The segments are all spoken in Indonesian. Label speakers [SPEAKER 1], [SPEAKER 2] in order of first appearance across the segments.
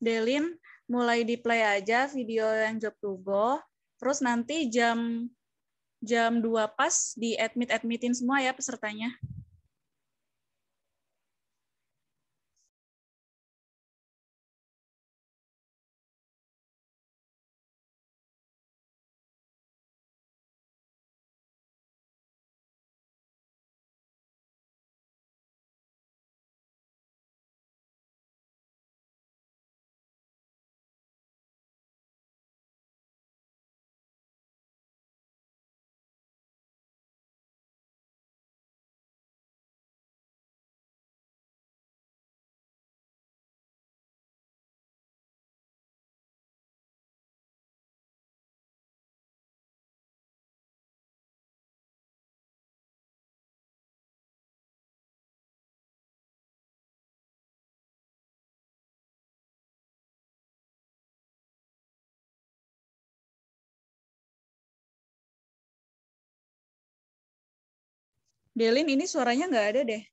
[SPEAKER 1] Delin, mulai di play aja video yang Job to Go, terus nanti jam 2 pas di admitin semua ya pesertanya. Delin, ini suaranya nggak ada deh.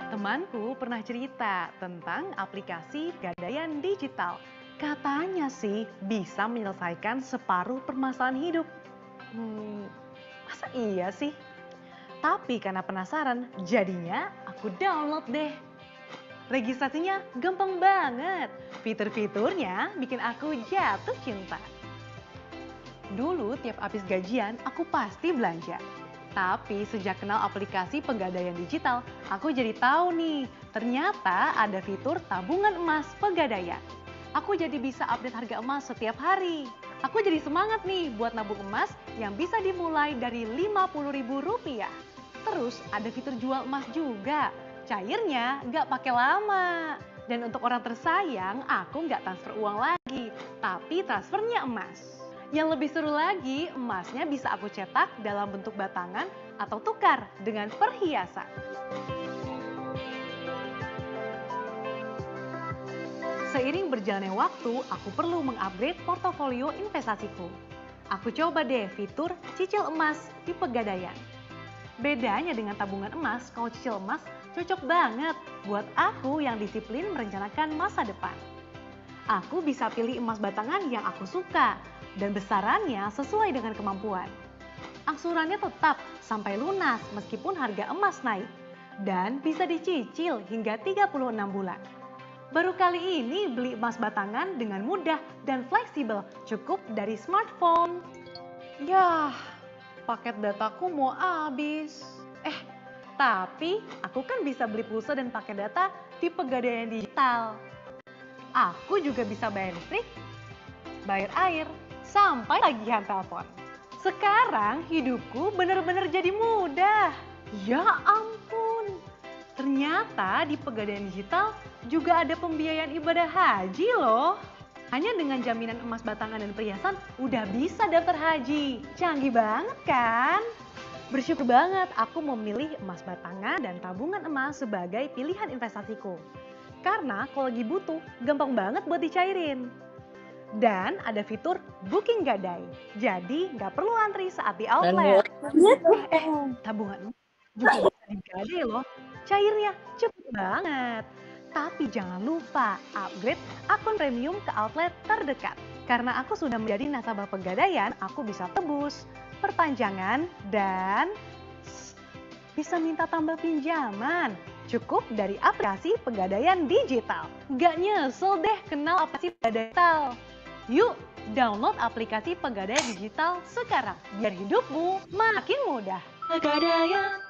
[SPEAKER 2] Temanku pernah cerita tentang aplikasi pegadaian digital. Katanya sih bisa menyelesaikan separuh permasalahan hidup. Masa iya sih? Tapi karena penasaran, jadinya aku download deh. Registrasinya gampang banget. Fitur-fiturnya bikin aku jatuh cinta. Dulu tiap habis gajian aku pasti belanja. Tapi sejak kenal aplikasi pegadaian digital, aku jadi tahu nih, ternyata ada fitur tabungan emas pegadaian. Aku jadi bisa update harga emas setiap hari. Aku jadi semangat nih buat nabung emas yang bisa dimulai dari Rp50.000. Terus ada fitur jual emas juga. Cairnya nggak pakai lama. Dan untuk orang tersayang, aku nggak transfer uang lagi, tapi transfernya emas. Yang lebih seru lagi, emasnya bisa aku cetak dalam bentuk batangan atau tukar dengan perhiasan. Seiring berjalannya waktu, aku perlu mengupgrade portofolio investasiku. Aku coba deh fitur cicil emas di Pegadaian. Bedanya dengan tabungan emas, kalau cicil emas cocok banget buat aku yang disiplin merencanakan masa depan. Aku bisa pilih emas batangan yang aku suka dan besarannya sesuai dengan kemampuan. Angsurannya tetap sampai lunas meskipun harga emas naik dan bisa dicicil hingga 36 bulan. Baru kali ini beli emas batangan dengan mudah dan fleksibel, cukup dari smartphone. Yah, paket dataku mau habis. Tapi aku kan bisa beli pulsa dan paket data di Pegadaian Digital. Aku juga bisa bayar listrik, bayar air, sampai tagihan telepon. Sekarang hidupku benar-benar jadi mudah. Ya ampun, ternyata di Pegadaian Digital juga ada pembiayaan ibadah haji loh. Hanya dengan jaminan emas batangan dan perhiasan udah bisa daftar haji. Canggih banget kan? Bersyukur banget aku memilih emas batangan dan tabungan emas sebagai pilihan investasiku. Karena kalau lagi butuh, gampang banget buat dicairin. Dan ada fitur booking gadai. Jadi nggak perlu antri saat di outlet. Tabungan juga bisa digadai loh. Cairnya cepet banget. Tapi jangan lupa upgrade akun premium ke outlet terdekat. Karena aku sudah menjadi nasabah Pegadaian, aku bisa tebus, perpanjangan, dan bisa minta tambah pinjaman. Cukup dari aplikasi Pegadaian Digital. Gak nyesel deh kenal aplikasi Pegadaian Digital. Yuk, download aplikasi Pegadaian Digital sekarang. Biar hidupmu makin mudah. Pegadaian.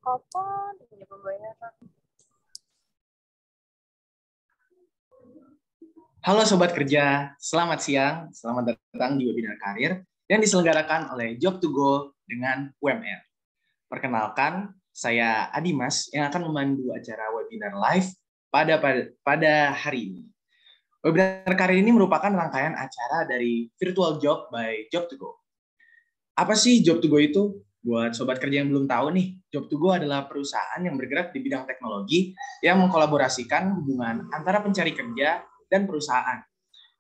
[SPEAKER 3] Kapan punya pembayaran?
[SPEAKER 4] Halo Sobat Kerja, selamat siang, selamat datang di webinar karir. yang diselenggarakan oleh Job to Go dengan UMR. Perkenalkan, saya Adimas yang akan memandu acara webinar live pada hari ini. Webinar kali ini merupakan rangkaian acara dari Virtual Job by Job to Go. Apa sih Job to Go itu? Buat sobat kerja yang belum tahu nih, Job to Go adalah perusahaan yang bergerak di bidang teknologi yang mengkolaborasikan hubungan antara pencari kerja dan perusahaan.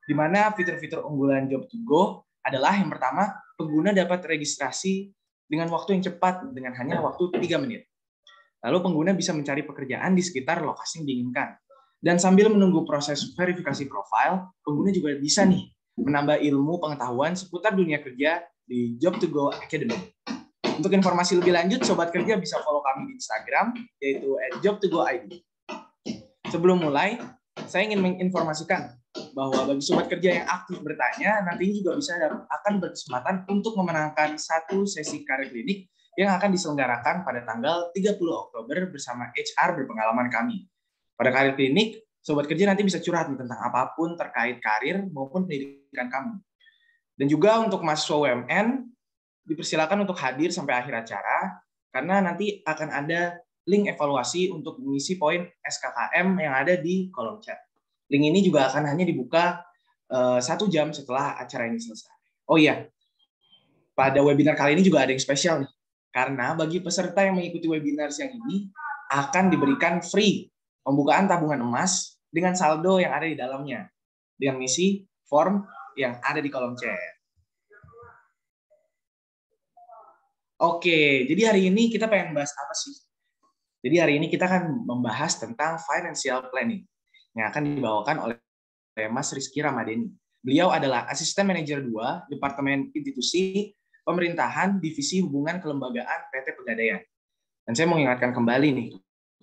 [SPEAKER 4] Di mana fitur-fitur unggulan Job to Go adalah yang pertama, pengguna dapat registrasi dengan waktu yang cepat dengan hanya waktu 3 menit. Lalu pengguna bisa mencari pekerjaan di sekitar lokasi yang diinginkan. Dan sambil menunggu proses verifikasi profil, pengguna juga bisa nih menambah ilmu pengetahuan seputar dunia kerja di Job to Go Academy. Untuk informasi lebih lanjut, sobat kerja bisa follow kami di Instagram, yaitu @jobtogoid. Sebelum mulai, saya ingin menginformasikan bahwa bagi sobat kerja yang aktif bertanya, nantinya juga akan berkesempatan untuk memenangkan satu sesi karir klinik yang akan diselenggarakan pada tanggal 30 Oktober bersama HR berpengalaman kami. Pada karir klinik, sobat kerja nanti bisa curhat tentang apapun terkait karir maupun pendidikan kamu. Dan juga untuk mahasiswa UMN, dipersilakan untuk hadir sampai akhir acara, karena nanti akan ada link evaluasi untuk mengisi poin SKKM yang ada di kolom chat. Link ini juga akan hanya dibuka 1 jam setelah acara ini selesai. Oh iya, pada webinar kali ini juga ada yang spesial nih, karena bagi peserta yang mengikuti webinar siang ini akan diberikan free pembukaan tabungan emas dengan saldo yang ada di dalamnya, dengan misi form yang ada di kolom chat. Oke, jadi hari ini kita pengen bahas apa sih? Jadi hari ini kita akan membahas tentang financial planning yang akan dibawakan oleh Mas Rizky Ramadeni. Beliau adalah Asisten Manajer 2 Departemen Institusi Pemerintahan Divisi Hubungan Kelembagaan PT Pegadaian. Dan saya mau ingatkan kembali nih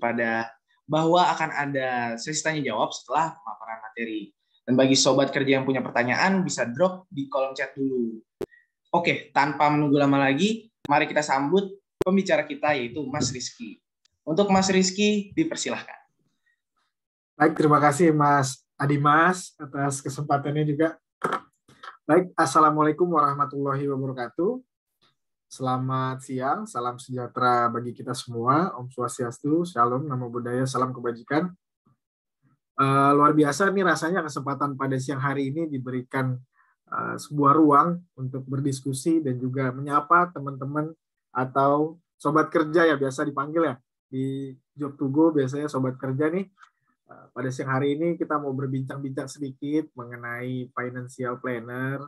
[SPEAKER 4] pada bahwa akan ada sesi tanya jawab setelah pemaparan materi. Dan bagi sobat kerja yang punya pertanyaan bisa drop di kolom chat dulu. Oke, tanpa menunggu lama lagi, mari kita sambut pembicara kita yaitu Mas Rizky. Untuk Mas Rizky, dipersilahkan.
[SPEAKER 5] Baik, terima kasih Mas Adimas atas kesempatannya juga. Baik, Assalamualaikum warahmatullahi wabarakatuh. Selamat siang, salam sejahtera bagi kita semua. Om Swastiastu, Shalom, Namo Buddhaya, salam kebajikan. Luar biasa nih rasanya kesempatan pada siang hari ini diberikan sebuah ruang untuk berdiskusi dan juga menyapa teman-teman atau sobat kerja ya biasa dipanggil ya di Job to Go biasanya sobat kerja nih. Pada siang hari ini kita mau berbincang-bincang sedikit mengenai financial planning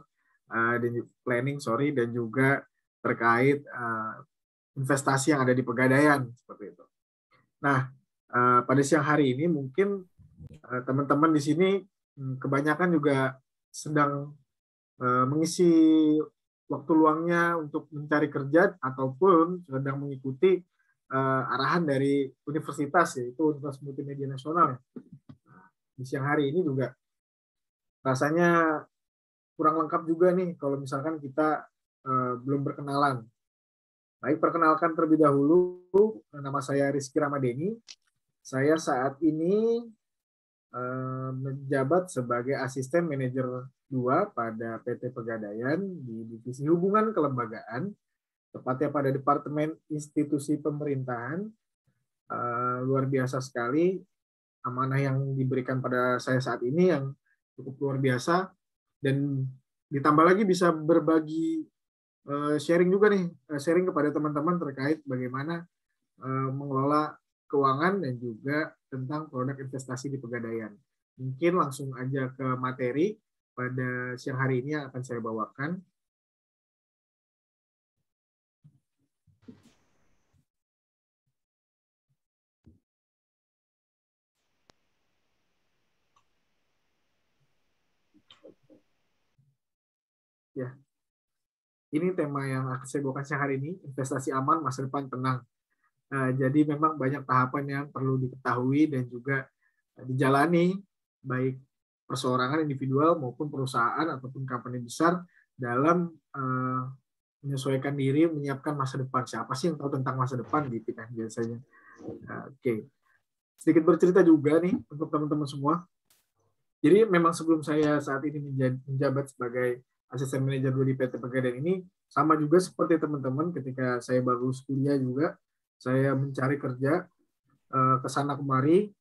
[SPEAKER 5] dan juga terkait investasi yang ada di Pegadaian seperti itu. Nah, pada siang hari ini mungkin teman-teman di sini kebanyakan juga sedang mengisi waktu luangnya untuk mencari kerja ataupun sedang mengikuti arahan dari universitas yaitu Universitas Multimedia Nasional. Di siang hari ini juga rasanya kurang lengkap juga nih kalau misalkan kita belum berkenalan. Baik, perkenalkan terlebih dahulu, nama saya Rizky Ramadeni. Saya saat ini menjabat sebagai Asisten Manajer 2 pada PT Pegadaian di Divisi Hubungan Kelembagaan, tepatnya pada Departemen Institusi Pemerintahan. Luar biasa sekali amanah yang diberikan pada saya saat ini yang cukup luar biasa, dan ditambah lagi bisa berbagi sharing juga nih, sharing kepada teman-teman terkait bagaimana mengelola keuangan dan juga tentang produk investasi di Pegadaian. Mungkin langsung aja ke materi pada siang hari ini yang akan saya bawakan. Ya, ini tema yang akan saya bawakan siang hari ini, investasi aman, masa depan tenang. Jadi memang banyak tahapan yang perlu diketahui dan juga dijalani baik perseorangan individual maupun perusahaan ataupun company besar dalam menyesuaikan diri, menyiapkan masa depan. Siapa sih yang tahu tentang masa depan gitu kan biasanya. Oke. Sedikit bercerita juga nih untuk teman-teman semua. Jadi memang sebelum saya saat ini menjabat sebagai asisten manajer 2 di PT Pegadaian ini sama juga seperti teman-teman ketika saya baru kuliah juga, saya mencari kerja ke sana kemari,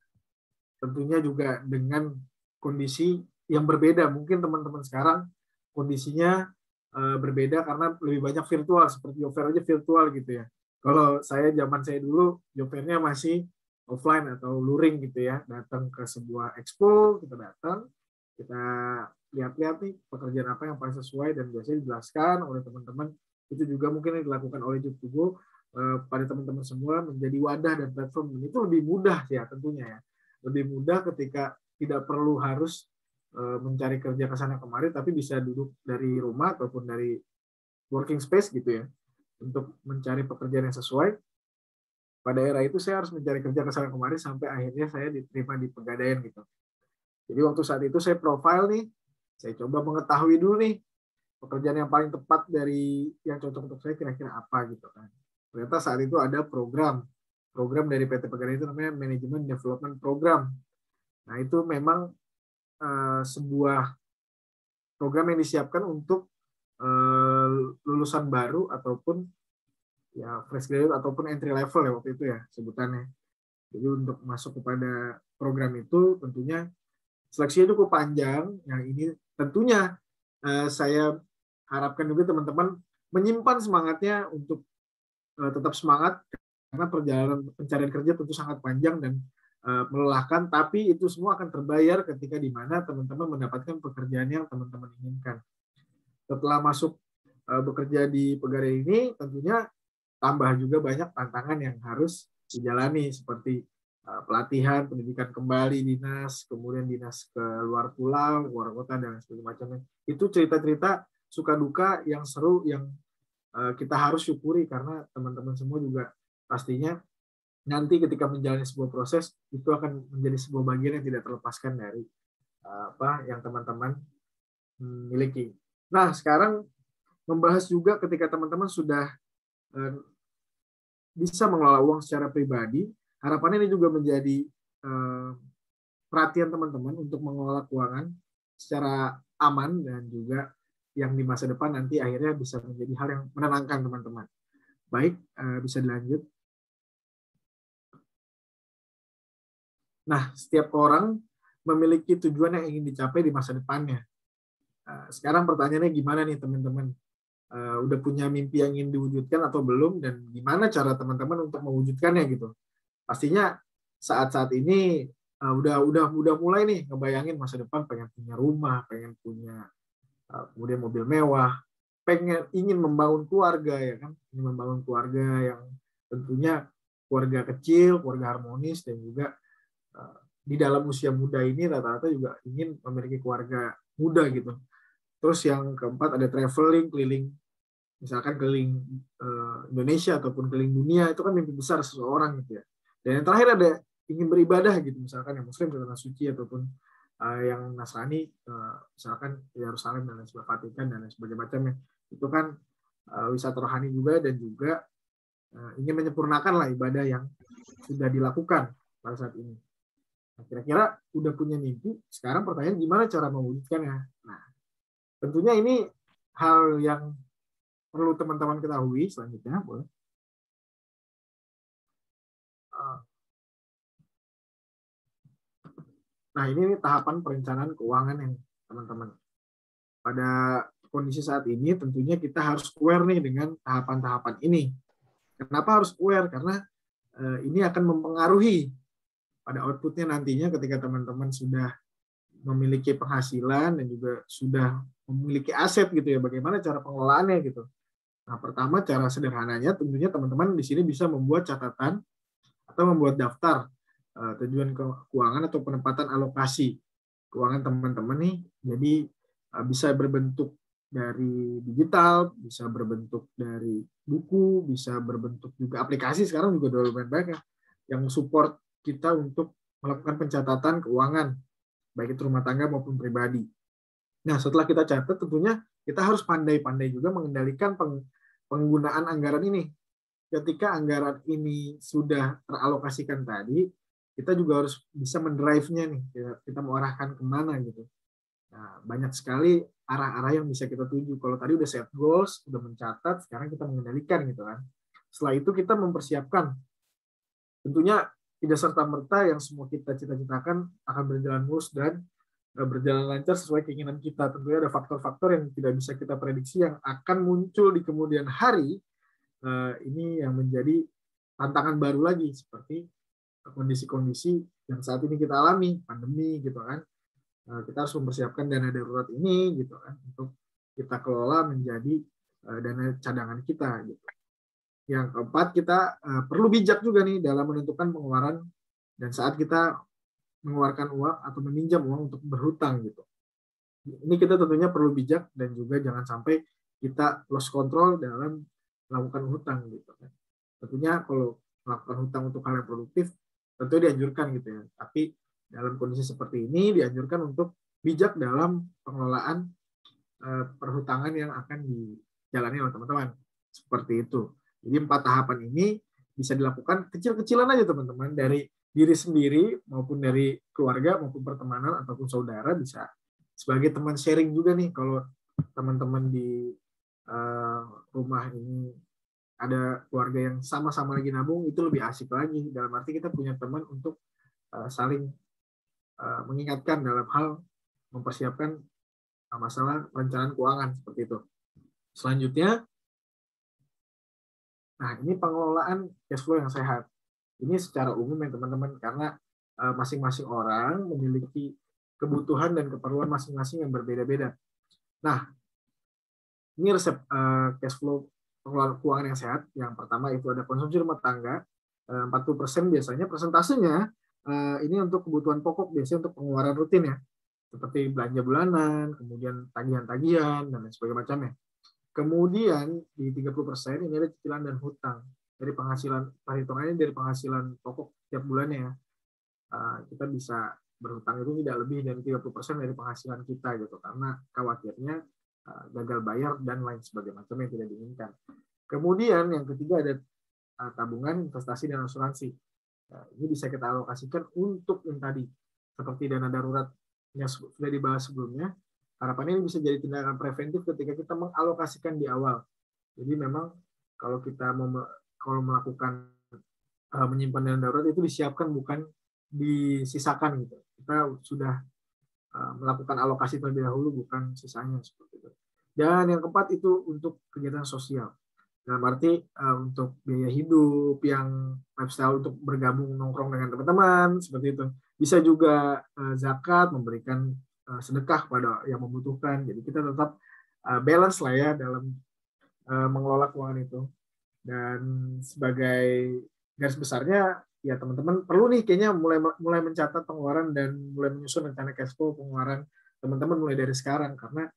[SPEAKER 5] tentunya juga dengan kondisi yang berbeda. Mungkin teman-teman sekarang kondisinya berbeda karena lebih banyak virtual, seperti job fair aja virtual gitu ya. Kalau zaman saya dulu job fair-nya masih offline atau luring gitu ya, datang ke sebuah expo, kita datang, kita lihat-lihat nih pekerjaan apa yang paling sesuai dan biasanya dijelaskan oleh teman-teman. Itu juga mungkin yang dilakukan oleh Job2Go pada teman-teman semua menjadi wadah dan platform. Dan itu lebih mudah ya tentunya ya. Lebih mudah ketika tidak perlu harus mencari kerja ke sana kemari, tapi bisa duduk dari rumah ataupun dari working space gitu ya, untuk mencari pekerjaan yang sesuai. Pada era itu saya harus mencari kerja ke sana kemari sampai akhirnya saya diterima di Pegadaian gitu. Jadi waktu saat itu saya profile nih, saya coba mengetahui dulu nih pekerjaan yang paling tepat dari yang cocok untuk saya kira-kira apa gitu kan. Ternyata saat itu ada program dari PT Pegadaian itu namanya Management Development Program. Nah itu memang sebuah program yang disiapkan untuk lulusan baru ataupun ya fresh graduate ataupun entry level ya waktu itu ya sebutannya. Jadi untuk masuk kepada program itu tentunya seleksinya cukup panjang. Yang ini tentunya saya harapkan juga teman-teman menyimpan semangatnya untuk tetap semangat karena perjalanan pencarian kerja tentu sangat panjang dan melelahkan, tapi itu semua akan terbayar ketika di mana teman-teman mendapatkan pekerjaan yang teman-teman inginkan. Setelah masuk bekerja di Pegadaian ini, tentunya tambah juga banyak tantangan yang harus dijalani seperti pelatihan, pendidikan kembali dinas, kemudian dinas ke luar pulau, luar kota dan sebagainya. Itu cerita-cerita suka duka yang seru yang kita harus syukuri karena teman-teman semua juga pastinya nanti ketika menjalani sebuah proses itu akan menjadi sebuah bagian yang tidak terlepaskan dari apa yang teman-teman miliki. Nah, sekarang membahas juga ketika teman-teman sudah bisa mengelola uang secara pribadi, harapannya ini juga menjadi perhatian teman-teman untuk mengelola keuangan secara aman dan juga yang di masa depan nanti akhirnya bisa menjadi hal yang menenangkan teman-teman. Baik, bisa dilanjut. Nah, setiap orang memiliki tujuan yang ingin dicapai di masa depannya. Sekarang pertanyaannya gimana nih teman-teman? Udah punya mimpi yang ingin diwujudkan atau belum? Dan gimana cara teman-teman untuk mewujudkannya gitu? Pastinya saat-saat ini udah mulai nih ngebayangin masa depan pengen punya rumah, pengen punya kemudian mobil mewah, ingin membangun keluarga ya kan? Ingin membangun keluarga yang tentunya keluarga kecil, keluarga harmonis dan juga di dalam usia muda ini rata-rata juga ingin memiliki keluarga muda gitu. Terus yang keempat ada traveling, keliling, misalkan keliling Indonesia ataupun keliling dunia, itu kan mimpi besar seseorang gitu ya. Dan yang terakhir ada ingin beribadah gitu, misalkan yang Muslim ke tanah suci ataupun yang Nasrani misalkan Yerusalem dan lain sebagainya, Vatikan dan lain sebagainya macamnya. Itu kan wisata rohani juga dan juga ingin menyempurnakan lah ibadah yang sudah dilakukan pada saat ini. Nah, kira-kira udah punya mimpi, sekarang pertanyaan gimana cara mewujudkannya? Nah, tentunya ini hal yang perlu teman-teman ketahui. Selanjutnya, boleh. Nah, ini tahapan perencanaan keuangan yang teman-teman. Pada kondisi saat ini, tentunya kita harus aware nih dengan tahapan-tahapan ini. Kenapa harus aware? Karena ini akan mempengaruhi pada outputnya nantinya ketika teman-teman sudah memiliki penghasilan dan juga sudah memiliki aset gitu ya, bagaimana cara pengelolaannya gitu. Nah, pertama cara sederhananya tentunya teman-teman di sini bisa membuat catatan atau membuat daftar tujuan keuangan atau penempatan alokasi keuangan teman-teman nih. Jadi bisa berbentuk dari digital, bisa berbentuk dari buku, bisa berbentuk juga aplikasi sekarang juga udah lumayan banyak yang support kita untuk melakukan pencatatan keuangan, baik itu rumah tangga maupun pribadi. Nah, setelah kita catat, tentunya kita harus pandai-pandai juga mengendalikan penggunaan anggaran ini. Ketika anggaran ini sudah teralokasikan tadi, kita juga harus bisa mendrive-nya nih, kita mau arahkan kemana gitu. Nah, banyak sekali arah-arah yang bisa kita tuju. Kalau tadi udah set goals, udah mencatat, sekarang kita mengendalikan gitu kan. Setelah itu kita mempersiapkan. Tentunya tidak serta-merta yang semua kita cita-citakan akan berjalan mulus dan berjalan lancar sesuai keinginan kita. Tentunya ada faktor-faktor yang tidak bisa kita prediksi yang akan muncul di kemudian hari. Ini yang menjadi tantangan baru lagi, seperti kondisi-kondisi yang saat ini kita alami, pandemi gitu kan. Kita harus mempersiapkan dana darurat ini gitu kan untuk kita kelola menjadi dana cadangan kita gitu. Yang keempat, kita perlu bijak juga nih dalam menentukan pengeluaran dan saat kita mengeluarkan uang atau meminjam uang untuk berhutang gitu. Ini kita tentunya perlu bijak dan juga jangan sampai kita lost control dalam melakukan hutang gitu kan. Tentunya kalau melakukan hutang untuk hal yang produktif tentu dianjurkan gitu ya. Tapi dalam kondisi seperti ini dianjurkan untuk bijak dalam pengelolaan perhutangan yang akan dijalani oleh teman-teman. Seperti itu. Jadi 4 tahapan ini bisa dilakukan kecil-kecilan aja teman-teman, dari diri sendiri maupun dari keluarga maupun pertemanan ataupun saudara. Bisa sebagai teman sharing juga nih, kalau teman-teman di rumah ini ada keluarga yang sama-sama lagi nabung, itu lebih asik lagi. Dalam arti kita punya teman untuk saling mengingatkan dalam hal mempersiapkan masalah perencanaan keuangan seperti itu. Selanjutnya, nah ini pengelolaan cash flow yang sehat. Ini secara umum ya teman-teman, karena masing-masing orang memiliki kebutuhan dan keperluan masing-masing yang berbeda-beda. Nah, ini resep cash flow pengelolaan keuangan yang sehat. Yang pertama itu ada konsumsi rumah tangga, 40% biasanya. Persentasenya ini untuk kebutuhan pokok, biasanya untuk pengeluaran rutin ya, seperti belanja bulanan, kemudian tagihan-tagihan, dan lain sebagainya macamnya. Kemudian di 30% ini ada cicilan dan hutang. Dari penghasilan, perhitungannya dari penghasilan pokok tiap bulannya ya. Kita bisa berhutang itu tidak lebih dari 30% dari penghasilan kita gitu, karena khawatirnya gagal bayar dan lain sebagainya macam yang tidak diinginkan. Kemudian yang ketiga ada tabungan, investasi, dan asuransi. Ini bisa kita alokasikan untuk yang tadi, seperti dana darurat yang sudah dibahas sebelumnya. Harapannya ini bisa jadi tindakan preventif ketika kita mengalokasikan di awal. Jadi memang kalau kita kalau melakukan menyimpan dana darurat itu disiapkan, bukan disisakan gitu. Kita sudah melakukan alokasi terlebih dahulu, bukan sisanya seperti itu. Dan yang keempat itu untuk kegiatan sosial. Dalam arti untuk biaya hidup, yang lifestyle untuk bergabung nongkrong dengan teman-teman seperti itu. Bisa juga zakat, memberikan sedekah pada yang membutuhkan. Jadi kita tetap balance lah ya dalam mengelola keuangan itu. Dan sebagai garis besarnya ya teman-teman perlu nih kayaknya mulai mencatat pengeluaran dan mulai menyusun rencana cash flow pengeluaran teman-teman mulai dari sekarang, karena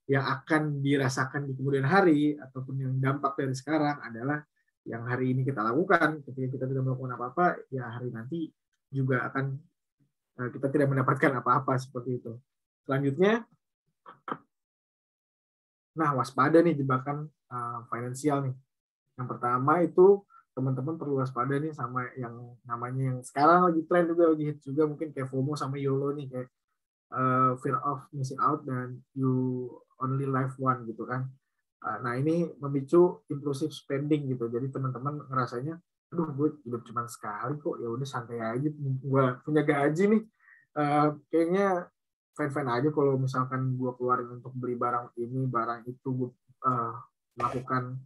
[SPEAKER 5] yang akan dirasakan di kemudian hari ataupun yang dampak dari sekarang adalah yang hari ini kita lakukan. Ketika kita tidak melakukan apa-apa, ya hari nanti juga akan kita tidak mendapatkan apa-apa seperti itu. Selanjutnya, nah waspada nih jebakan finansial nih. Yang pertama itu teman-teman perlu waspada nih sama yang namanya yang sekarang lagi tren juga, lagi hits juga, mungkin kayak FOMO sama YOLO nih, kayak fear of missing out dan you only live one gitu kan. Nah ini memicu impulsive spending gitu. Jadi teman-teman ngerasanya, aduh gue hidup cuma sekali kok, ya udah santai aja, gue punya gaji nih, kayaknya fine-fine aja kalau misalkan gue keluarin untuk beli barang ini, barang itu, gue melakukan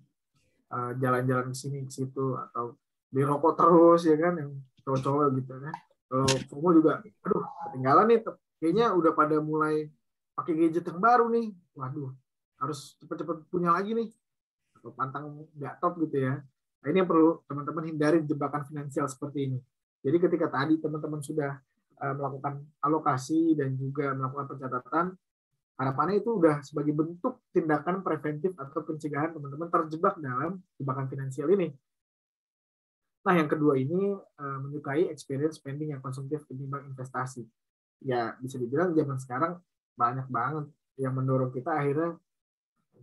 [SPEAKER 5] jalan-jalan ke sini ke situ, atau beli rokok terus ya kan, yang cowok-cowok gitu kan. Kalau FOMO juga, aduh ketinggalan nih, kayaknya udah pada mulai pakai gadget yang baru nih, waduh harus cepet-cepet punya lagi nih, atau pantang nggak top gitu ya. Nah ini yang perlu teman-teman hindari, jebakan finansial seperti ini. Jadi ketika tadi teman-teman sudah melakukan alokasi dan juga melakukan pencatatan, harapannya itu udah sebagai bentuk tindakan preventif atau pencegahan teman-teman terjebak dalam jebakan finansial ini. Nah yang kedua ini menyukai experience spending yang konsumtif ketimbang investasi. Ya bisa dibilang zaman sekarang banyak banget yang mendorong kita akhirnya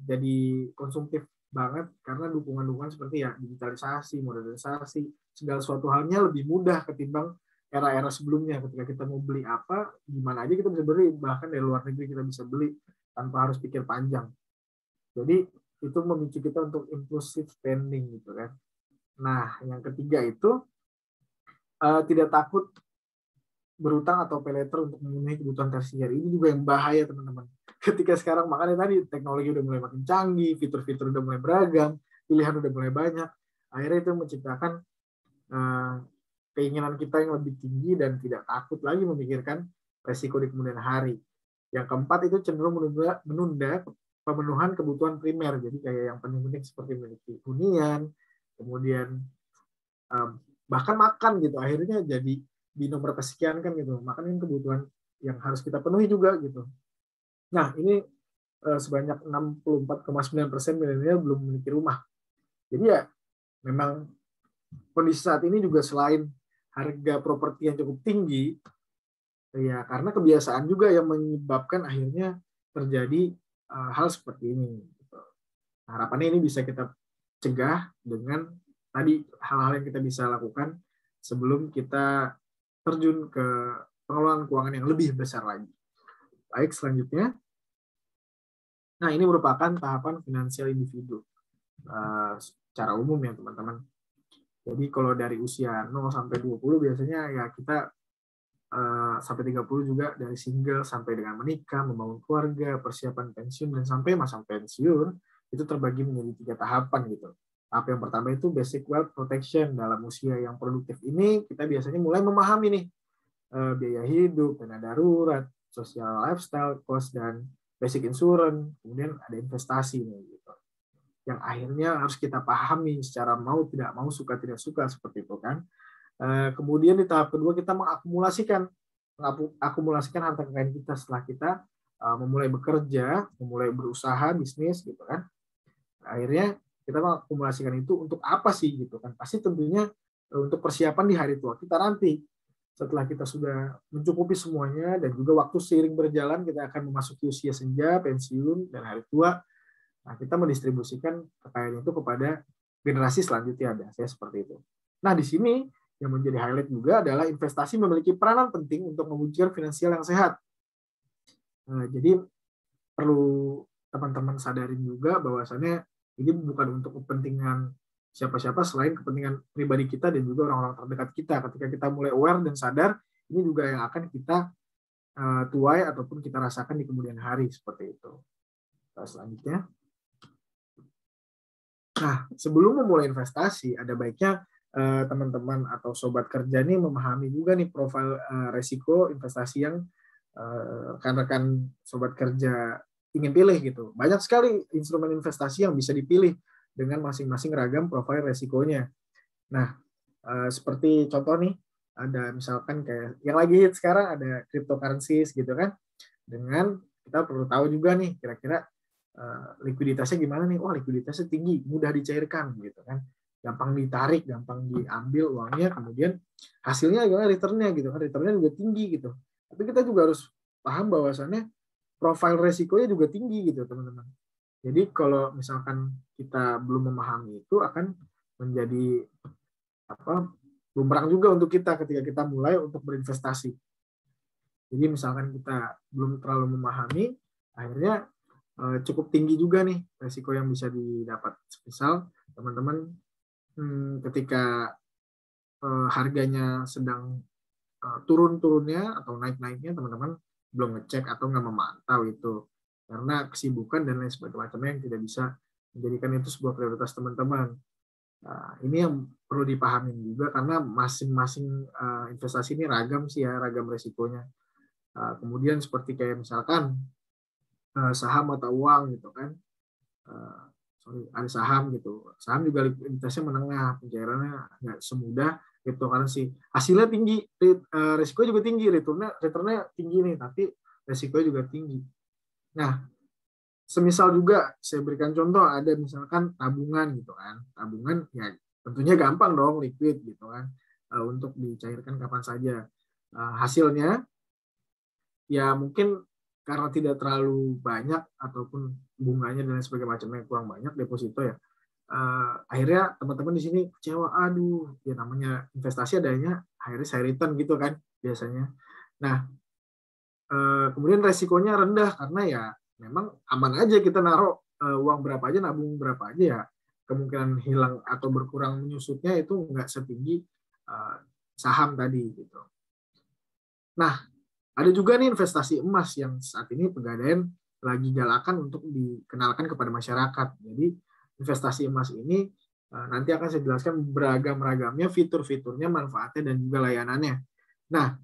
[SPEAKER 5] jadi konsumtif banget, karena dukungan-dukungan seperti ya digitalisasi, modernisasi, segala suatu halnya lebih mudah ketimbang era-era sebelumnya ketika kita mau beli apa, gimana aja kita bisa beli, bahkan dari luar negeri kita bisa beli tanpa harus pikir panjang. Jadi itu memicu kita untuk impulsive spending gitu kan. Nah, yang ketiga itu tidak takut berutang atau pay later untuk memenuhi kebutuhan tersier. Ini juga yang bahaya teman-teman. Ketika sekarang makanya tadi teknologi udah mulai makin canggih, fitur-fitur udah mulai beragam, pilihan udah mulai banyak, akhirnya itu menciptakan keinginan kita yang lebih tinggi dan tidak takut lagi memikirkan resiko di kemudian hari. Yang keempat itu cenderung menunda pemenuhan kebutuhan primer. Jadi kayak yang penting-penting seperti memiliki hunian, kemudian bahkan makan gitu. Akhirnya jadi di nomor kesekian kan gitu. Makan kan kebutuhan yang harus kita penuhi juga gitu. Nah, ini sebanyak 64,9% milenial belum memiliki rumah. Jadi ya memang kondisi saat ini juga selain harga properti yang cukup tinggi, ya karena kebiasaan juga yang menyebabkan akhirnya terjadi hal seperti ini. Harapannya ini bisa kita cegah dengan tadi hal-hal yang kita bisa lakukan sebelum kita terjun ke pengelolaan keuangan yang lebih besar lagi. Baik, selanjutnya. Nah, ini merupakan tahapan finansial individu. Secara umum ya, teman-teman. Jadi kalau dari usia 0 sampai 20 biasanya ya kita sampai 30 juga dari single sampai dengan menikah, membangun keluarga, persiapan pensiun, dan sampai masa pensiun itu terbagi menjadi 3 tahapan gitu. Tahap yang pertama itu basic wealth protection. Dalam usia yang produktif ini kita biasanya mulai memahami nih biaya hidup, dana darurat, social lifestyle cost, dan basic insurance. Kemudian ada investasi nih gitu. Yang akhirnya harus kita pahami secara mau tidak mau, suka tidak suka seperti itu kan. Kemudian di tahap kedua kita mengakumulasikan harta kekayaan kita setelah kita memulai bekerja, memulai berusaha bisnis gitu kan. Akhirnya kita mengakumulasikan itu untuk apa sih gitu kan? Pasti tentunya untuk persiapan di hari tua kita nanti. Setelah kita sudah mencukupi semuanya dan juga waktu seiring berjalan kita akan memasuki usia senja, pensiun, dan hari tua. Nah, kita mendistribusikan kekayaan itu kepada generasi selanjutnya, biasanya seperti itu. Nah, di sini yang menjadi highlight juga adalah investasi memiliki peranan penting untuk mewujudkan finansial yang sehat. Jadi perlu teman-teman sadarin juga bahwasannya ini bukan untuk kepentingan siapa-siapa selain kepentingan pribadi kita dan juga orang-orang terdekat kita. Ketika kita mulai aware dan sadar, ini juga yang akan kita tuai ataupun kita rasakan di kemudian hari seperti itu. Selanjutnya. Nah, sebelum memulai investasi, ada baiknya teman-teman atau sobat kerja nih memahami juga nih profil resiko investasi yang rekan-rekan sobat kerja ingin pilih gitu. Banyak sekali instrumen investasi yang bisa dipilih dengan masing-masing ragam profil resikonya. Nah, seperti contoh nih, ada misalkan kayak yang lagi hit sekarang ada cryptocurrencies gitu kan. Dengan kita perlu tahu juga nih kira-kira likuiditasnya gimana nih. Wah, likuiditasnya tinggi, mudah dicairkan gitu kan. Gampang ditarik, gampang diambil uangnya, kemudian hasilnya juga returnnya gitu kan. Returnnya juga tinggi gitu. Tapi kita juga harus paham bahwasannya profil resikonya juga tinggi gitu, teman-teman. Jadi kalau misalkan kita belum memahami itu akan menjadi bumerang juga untuk kita ketika kita mulai untuk berinvestasi. Jadi misalkan kita belum terlalu memahami, akhirnya cukup tinggi juga nih resiko yang bisa didapat. Misal teman-teman ketika harganya sedang turun-turunnya atau naik-naiknya, teman-teman belum ngecek atau nggak memantau itu karena kesibukan dan lain sebagainya yang tidak bisa menjadikan itu sebuah prioritas teman-teman. Nah, ini yang perlu dipahami juga karena masing-masing investasi ini ragam sih ya, ragam resikonya. Kemudian seperti kayak misalkan saham atau uang gitu kan, ada saham gitu, saham juga likuiditasnya menengah, pencairannya nggak semudah cryptocurrency. Hasilnya tinggi, resiko juga tinggi, returnnya tinggi nih, tapi resikonya juga tinggi. Nah, semisal juga saya berikan contoh ada misalkan tabungan gitu kan, tabungan ya tentunya gampang dong liquid gitu kan, untuk dicairkan kapan saja. Hasilnya ya mungkin karena tidak terlalu banyak ataupun bunganya dan sebagainya macamnya kurang banyak deposito ya, akhirnya teman-teman di sini kecewa, aduh, ya namanya investasi adanya akhirnya saya return gitu kan biasanya. Nah, kemudian resikonya rendah karena ya memang aman aja kita naruh uang berapa aja, nabung berapa aja, ya kemungkinan hilang atau berkurang menyusutnya itu nggak setinggi saham tadi gitu. Nah, ada juga nih investasi emas yang saat ini Pegadaian lagi galakan untuk dikenalkan kepada masyarakat. Jadi investasi emas ini nanti akan saya jelaskan beragam-ragamnya, fitur-fiturnya, manfaatnya, dan juga layanannya. Nah,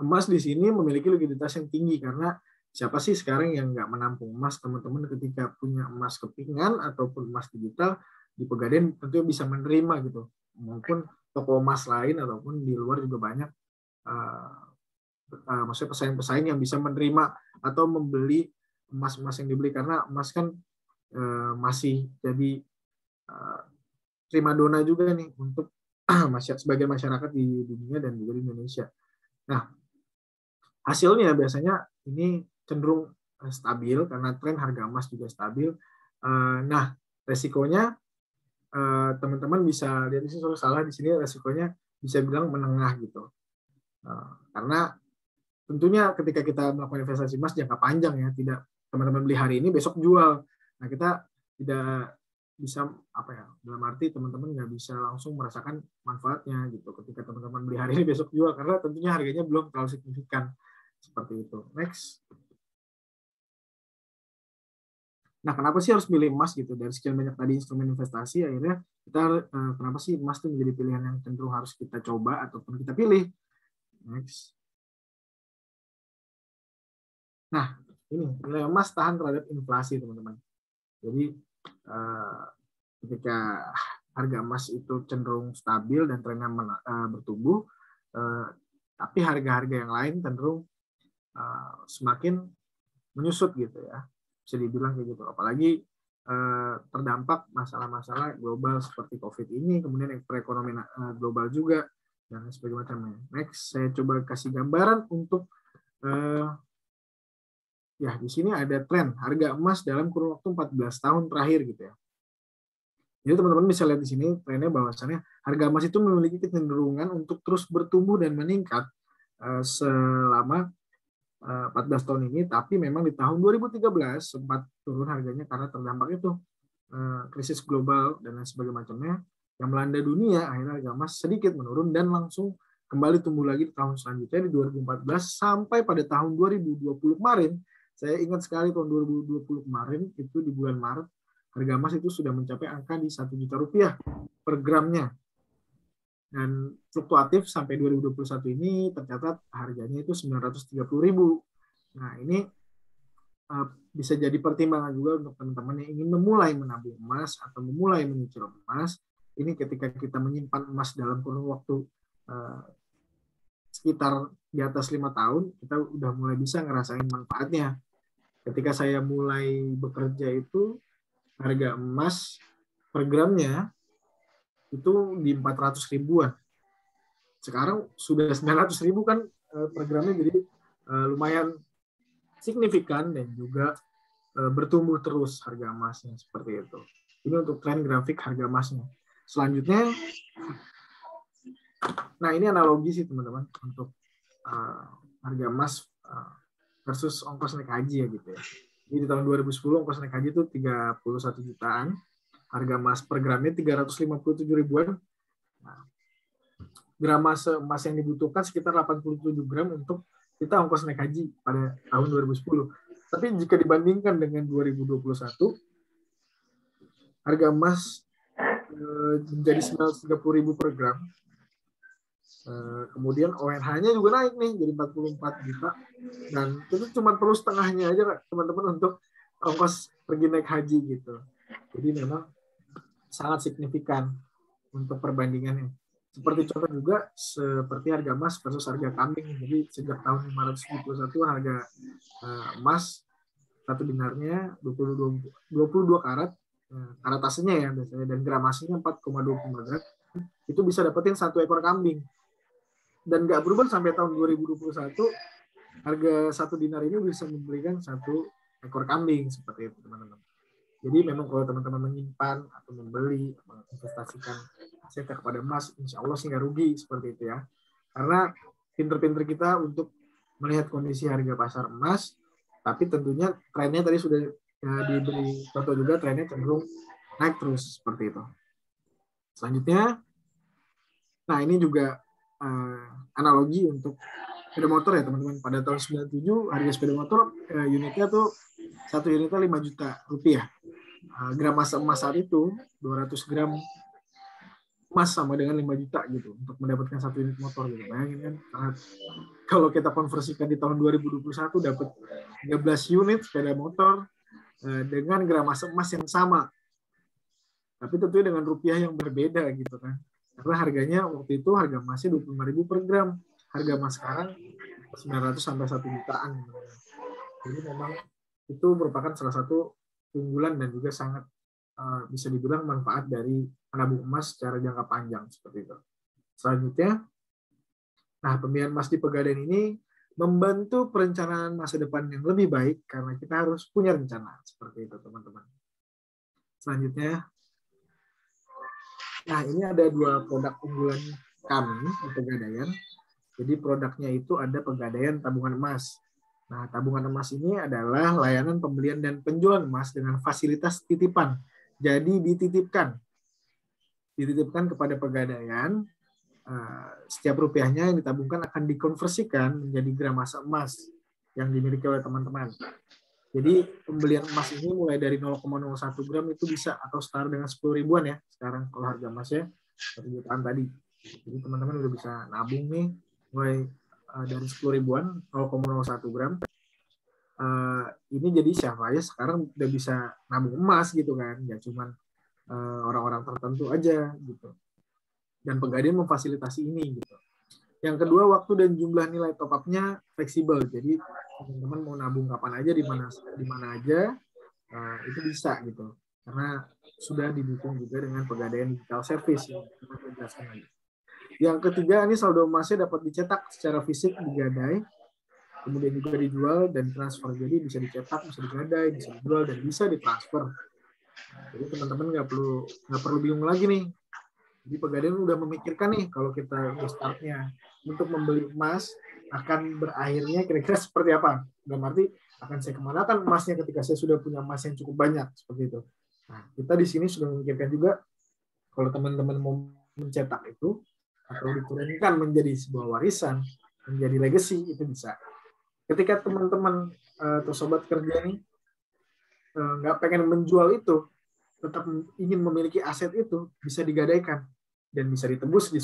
[SPEAKER 5] emas di sini memiliki likuiditas yang tinggi karena siapa sih sekarang yang nggak menampung emas? Teman-teman ketika punya emas kepingan ataupun emas digital di Pegadaian tentunya bisa menerima gitu. Maupun toko emas lain ataupun di luar juga banyak maksudnya pesaing-pesaing yang bisa menerima atau membeli emas-emas yang dibeli, karena emas kan masih jadi primadona juga nih untuk sebagian masyarakat di dunia dan juga di Indonesia. Nah, hasilnya biasanya ini cenderung stabil karena tren harga emas juga stabil. Nah, resikonya teman-teman bisa lihat di sini, salah di sini resikonya bisa bilang menengah gitu. Karena tentunya ketika kita melakukan investasi emas jangka panjang ya, tidak teman-teman beli hari ini besok jual. Nah, kita tidak bisa dalam arti teman-teman nggak bisa langsung merasakan manfaatnya gitu ketika teman-teman beli hari ini besok jual, karena tentunya harganya belum terlalu signifikan seperti itu. Next. Nah, kenapa sih harus pilih emas gitu? Dari sekian banyak tadi instrumen investasi, akhirnya kita kenapa sih emas itu menjadi pilihan yang cenderung harus kita coba ataupun kita pilih? Next. Nah, ini nilai emas tahan terhadap inflasi, teman-teman. Jadi ketika harga emas itu cenderung stabil dan trennya bertumbuh, tapi harga-harga yang lain cenderung semakin menyusut gitu ya, bisa dibilang kayak gitu. Apalagi terdampak masalah-masalah global seperti COVID ini, kemudian perekonomian global juga dan sebagainya macamnya. Next, saya coba kasih gambaran untuk ya di sini ada tren harga emas dalam kurun waktu 14 tahun terakhir gitu ya. Jadi teman-teman bisa lihat di sini trennya bahwasannya harga emas itu memiliki kecenderungan untuk terus bertumbuh dan meningkat selama 14 tahun ini, tapi memang di tahun 2013 sempat turun harganya karena terdampak itu krisis global dan lain sebagainya macamnya yang melanda dunia. Akhirnya harga emas sedikit menurun dan langsung kembali tumbuh lagi di tahun selanjutnya di 2014 sampai pada tahun 2020 kemarin. Saya ingat sekali tahun 2020 kemarin itu di bulan Maret harga emas itu sudah mencapai angka di 1 juta rupiah per gramnya. Dan fluktuatif sampai 2021 ini tercatat harganya itu 930.000. Nah, ini bisa jadi pertimbangan juga untuk teman-teman yang ingin memulai menabung emas atau memulai menyicil emas. Ini ketika kita menyimpan emas dalam kurun waktu sekitar di atas 5 tahun, kita udah mulai bisa ngerasain manfaatnya. Ketika saya mulai bekerja itu, harga emas per gramnya itu di 400 ribuan. Sekarang sudah 900 ribu kan per gramnya, jadi lumayan signifikan dan juga bertumbuh terus harga emasnya seperti itu. Ini untuk tren grafik harga emasnya. Selanjutnya, nah ini analogi sih teman-teman untuk harga emas versus ongkos naik haji ya gitu ya. Jadi di tahun 2010 ongkos naik haji itu 31 jutaan, harga emas per gramnya 357 ribuan. Nah, gram emas yang dibutuhkan sekitar 87 gram untuk kita ongkos naik haji pada tahun 2010. Tapi jika dibandingkan dengan 2021, harga emas menjadi 930.000 per gram. Kemudian ONH-nya juga naik nih jadi 44 juta, dan itu cuma perlu setengahnya aja teman-teman untuk ongkos pergi naik haji gitu. Jadi memang sangat signifikan untuk perbandingannya. Seperti contoh juga seperti harga emas versus harga kambing. Jadi sejak tahun 571 harga emas satu dinarnya 22 karat, karat aslinya ya biasanya, dan gram aslinya 4,25 gram, itu bisa dapetin 1 ekor kambing. Dan nggak berubah sampai tahun 2021, harga 1 dinar ini bisa membelikan 1 ekor kambing seperti itu teman-teman. Jadi memang kalau teman-teman menyimpan atau membeli, menginvestasikan asetnya kepada emas, insya Allah sih nggak rugi seperti itu ya. Karena pinter-pinter kita untuk melihat kondisi harga pasar emas, tapi tentunya trennya tadi sudah diberi contoh juga, trennya cenderung naik terus seperti itu. Selanjutnya, nah ini juga analogi untuk sepeda motor ya teman-teman. Pada tahun 97 harga sepeda motor unitnya tuh satu unitnya 5 juta rupiah. Gram emas saat itu 200 gram emas sama dengan 5 juta gitu untuk mendapatkan satu unit motor gitu. Bayangin kan, kalau kita konversikan di tahun 2021 dapat 13 unit sepeda motor dengan gram emas yang sama. Tapi tentunya dengan rupiah yang berbeda gitu kan. Karena harganya waktu itu harga emasnya 25.000 per gram. Harga emas sekarang 900 sampai 1 jutaan. Jadi memang itu merupakan salah satu keunggulan dan juga sangat bisa dibilang manfaat dari menabung emas secara jangka panjang seperti itu. Selanjutnya, nah pembelian emas di Pegadaian ini membantu perencanaan masa depan yang lebih baik karena kita harus punya rencana seperti itu teman-teman. Selanjutnya, nah ini ada 2 produk unggulan kami di Pegadaian. Jadi produknya itu ada Pegadaian Tabungan Emas. Nah, tabungan emas ini adalah layanan pembelian dan penjualan emas dengan fasilitas titipan. Jadi dititipkan kepada Pegadaian. Setiap rupiahnya yang ditabungkan akan dikonversikan menjadi gram emas yang dimiliki oleh teman-teman. Jadi pembelian emas ini mulai dari 0,01 gram itu bisa atau setara dengan 10 ribuan ya. Sekarang kalau harga emasnya 1 jutaan tadi. Jadi teman-teman udah bisa nabung nih mulai dari 10 ribuan 0,01 gram. Ini jadi siapa aja sekarang udah bisa nabung emas gitu kan, ya cuman orang-orang tertentu aja gitu. Dan Pegadaian memfasilitasi ini gitu. Yang kedua, waktu dan jumlah nilai top up-nya fleksibel. Jadi teman-teman mau nabung kapan aja di mana aja itu bisa gitu. Karena sudah didukung juga dengan Pegadaian Digital Service yang kita jelaskan lagi. Yang ketiga, ini saldo emasnya dapat dicetak secara fisik di Gadai, kemudian juga dijual dan transfer. Jadi bisa dicetak, bisa digadai, bisa dijual, dan bisa ditransfer. Jadi teman-teman nggak perlu bingung lagi nih. Jadi Pegadaian udah memikirkan nih kalau kita udah startnya untuk membeli emas akan berakhirnya kira-kira seperti apa. Dalam arti akan saya kemanakan emasnya ketika saya sudah punya emas yang cukup banyak seperti itu. Nah, kita di sini sudah memikirkan juga kalau teman-teman mau mencetak itu atau diturunkan menjadi sebuah warisan, menjadi legacy, itu bisa. Ketika teman-teman atau sobat kerja nih nggak pengen menjual itu, tetap ingin memiliki aset itu, bisa digadaikan dan bisa ditebus di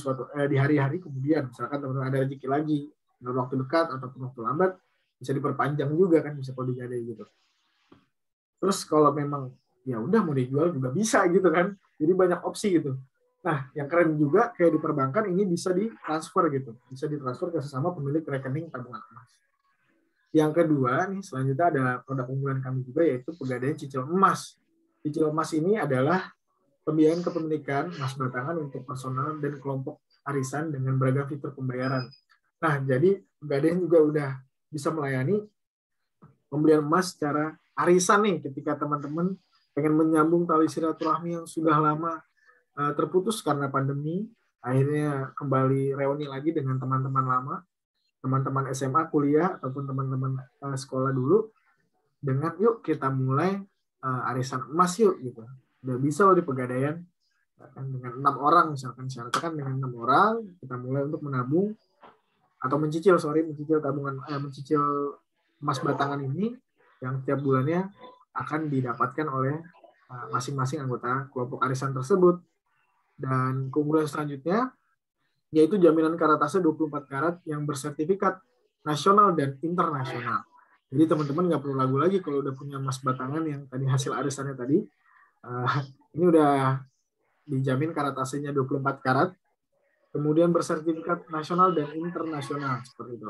[SPEAKER 5] hari-hari kemudian. Misalkan teman-teman ada rezeki lagi dalam waktu dekat ataupun waktu lambat, bisa diperpanjang juga kan, bisa kalau digadai gitu. Terus kalau memang ya udah mau dijual juga bisa gitu kan. Jadi banyak opsi gitu. Nah, yang keren juga kayak di perbankan ini bisa ditransfer gitu. Bisa ditransfer ke sesama pemilik rekening tabungan emas. Yang kedua nih, selanjutnya ada produk unggulan kami juga yaitu Pegadaian Cicil Emas. Cicil Emas ini adalah pembiayaan kepemilikan emas batangan untuk personal dan kelompok arisan dengan beragam fitur pembayaran. Nah, jadi Pegadaian juga udah bisa melayani pembelian emas secara arisan nih ketika teman-teman pengen menyambung tali silaturahmi yang sudah lama terputus karena pandemi, akhirnya kembali reuni lagi dengan teman-teman lama, teman-teman SMA, kuliah, ataupun teman-teman sekolah dulu, dengan yuk kita mulai arisan emas yuk gitu. Udah bisa loh di Pegadaian, dengan 6 orang misalkan, syaratkan dengan 6 orang, kita mulai untuk menabung, atau mencicil emas batangan ini, yang tiap bulannya akan didapatkan oleh masing-masing anggota kelompok arisan tersebut. Dan keunggulan selanjutnya yaitu jaminan karatase 24 karat yang bersertifikat nasional dan internasional. Jadi teman-teman nggak perlu ragu lagi kalau udah punya emas batangan yang tadi hasil arisannya tadi, ini udah dijamin karatasenya 24 karat, kemudian bersertifikat nasional dan internasional seperti itu.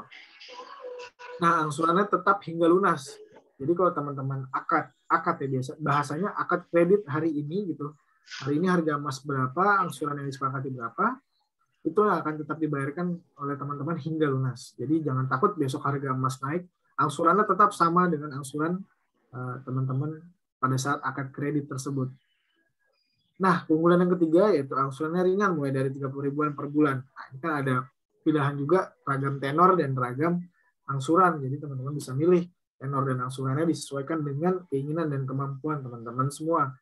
[SPEAKER 5] Nah, angsurannya tetap hingga lunas. Jadi kalau teman-teman akad ya biasa bahasanya akad kredit hari ini gitu. Hari ini harga emas berapa, angsuran yang disepakati berapa, itu akan tetap dibayarkan oleh teman-teman hingga lunas. Jadi jangan takut besok harga emas naik, angsurannya tetap sama dengan angsuran teman-teman pada saat akad kredit tersebut. Nah, keunggulan yang ketiga yaitu angsurannya ringan mulai dari 30 ribuan per bulan. Nah, ini kan ada pilihan juga ragam tenor dan ragam angsuran. Jadi teman-teman bisa milih tenor dan angsurannya disesuaikan dengan keinginan dan kemampuan teman-teman semua.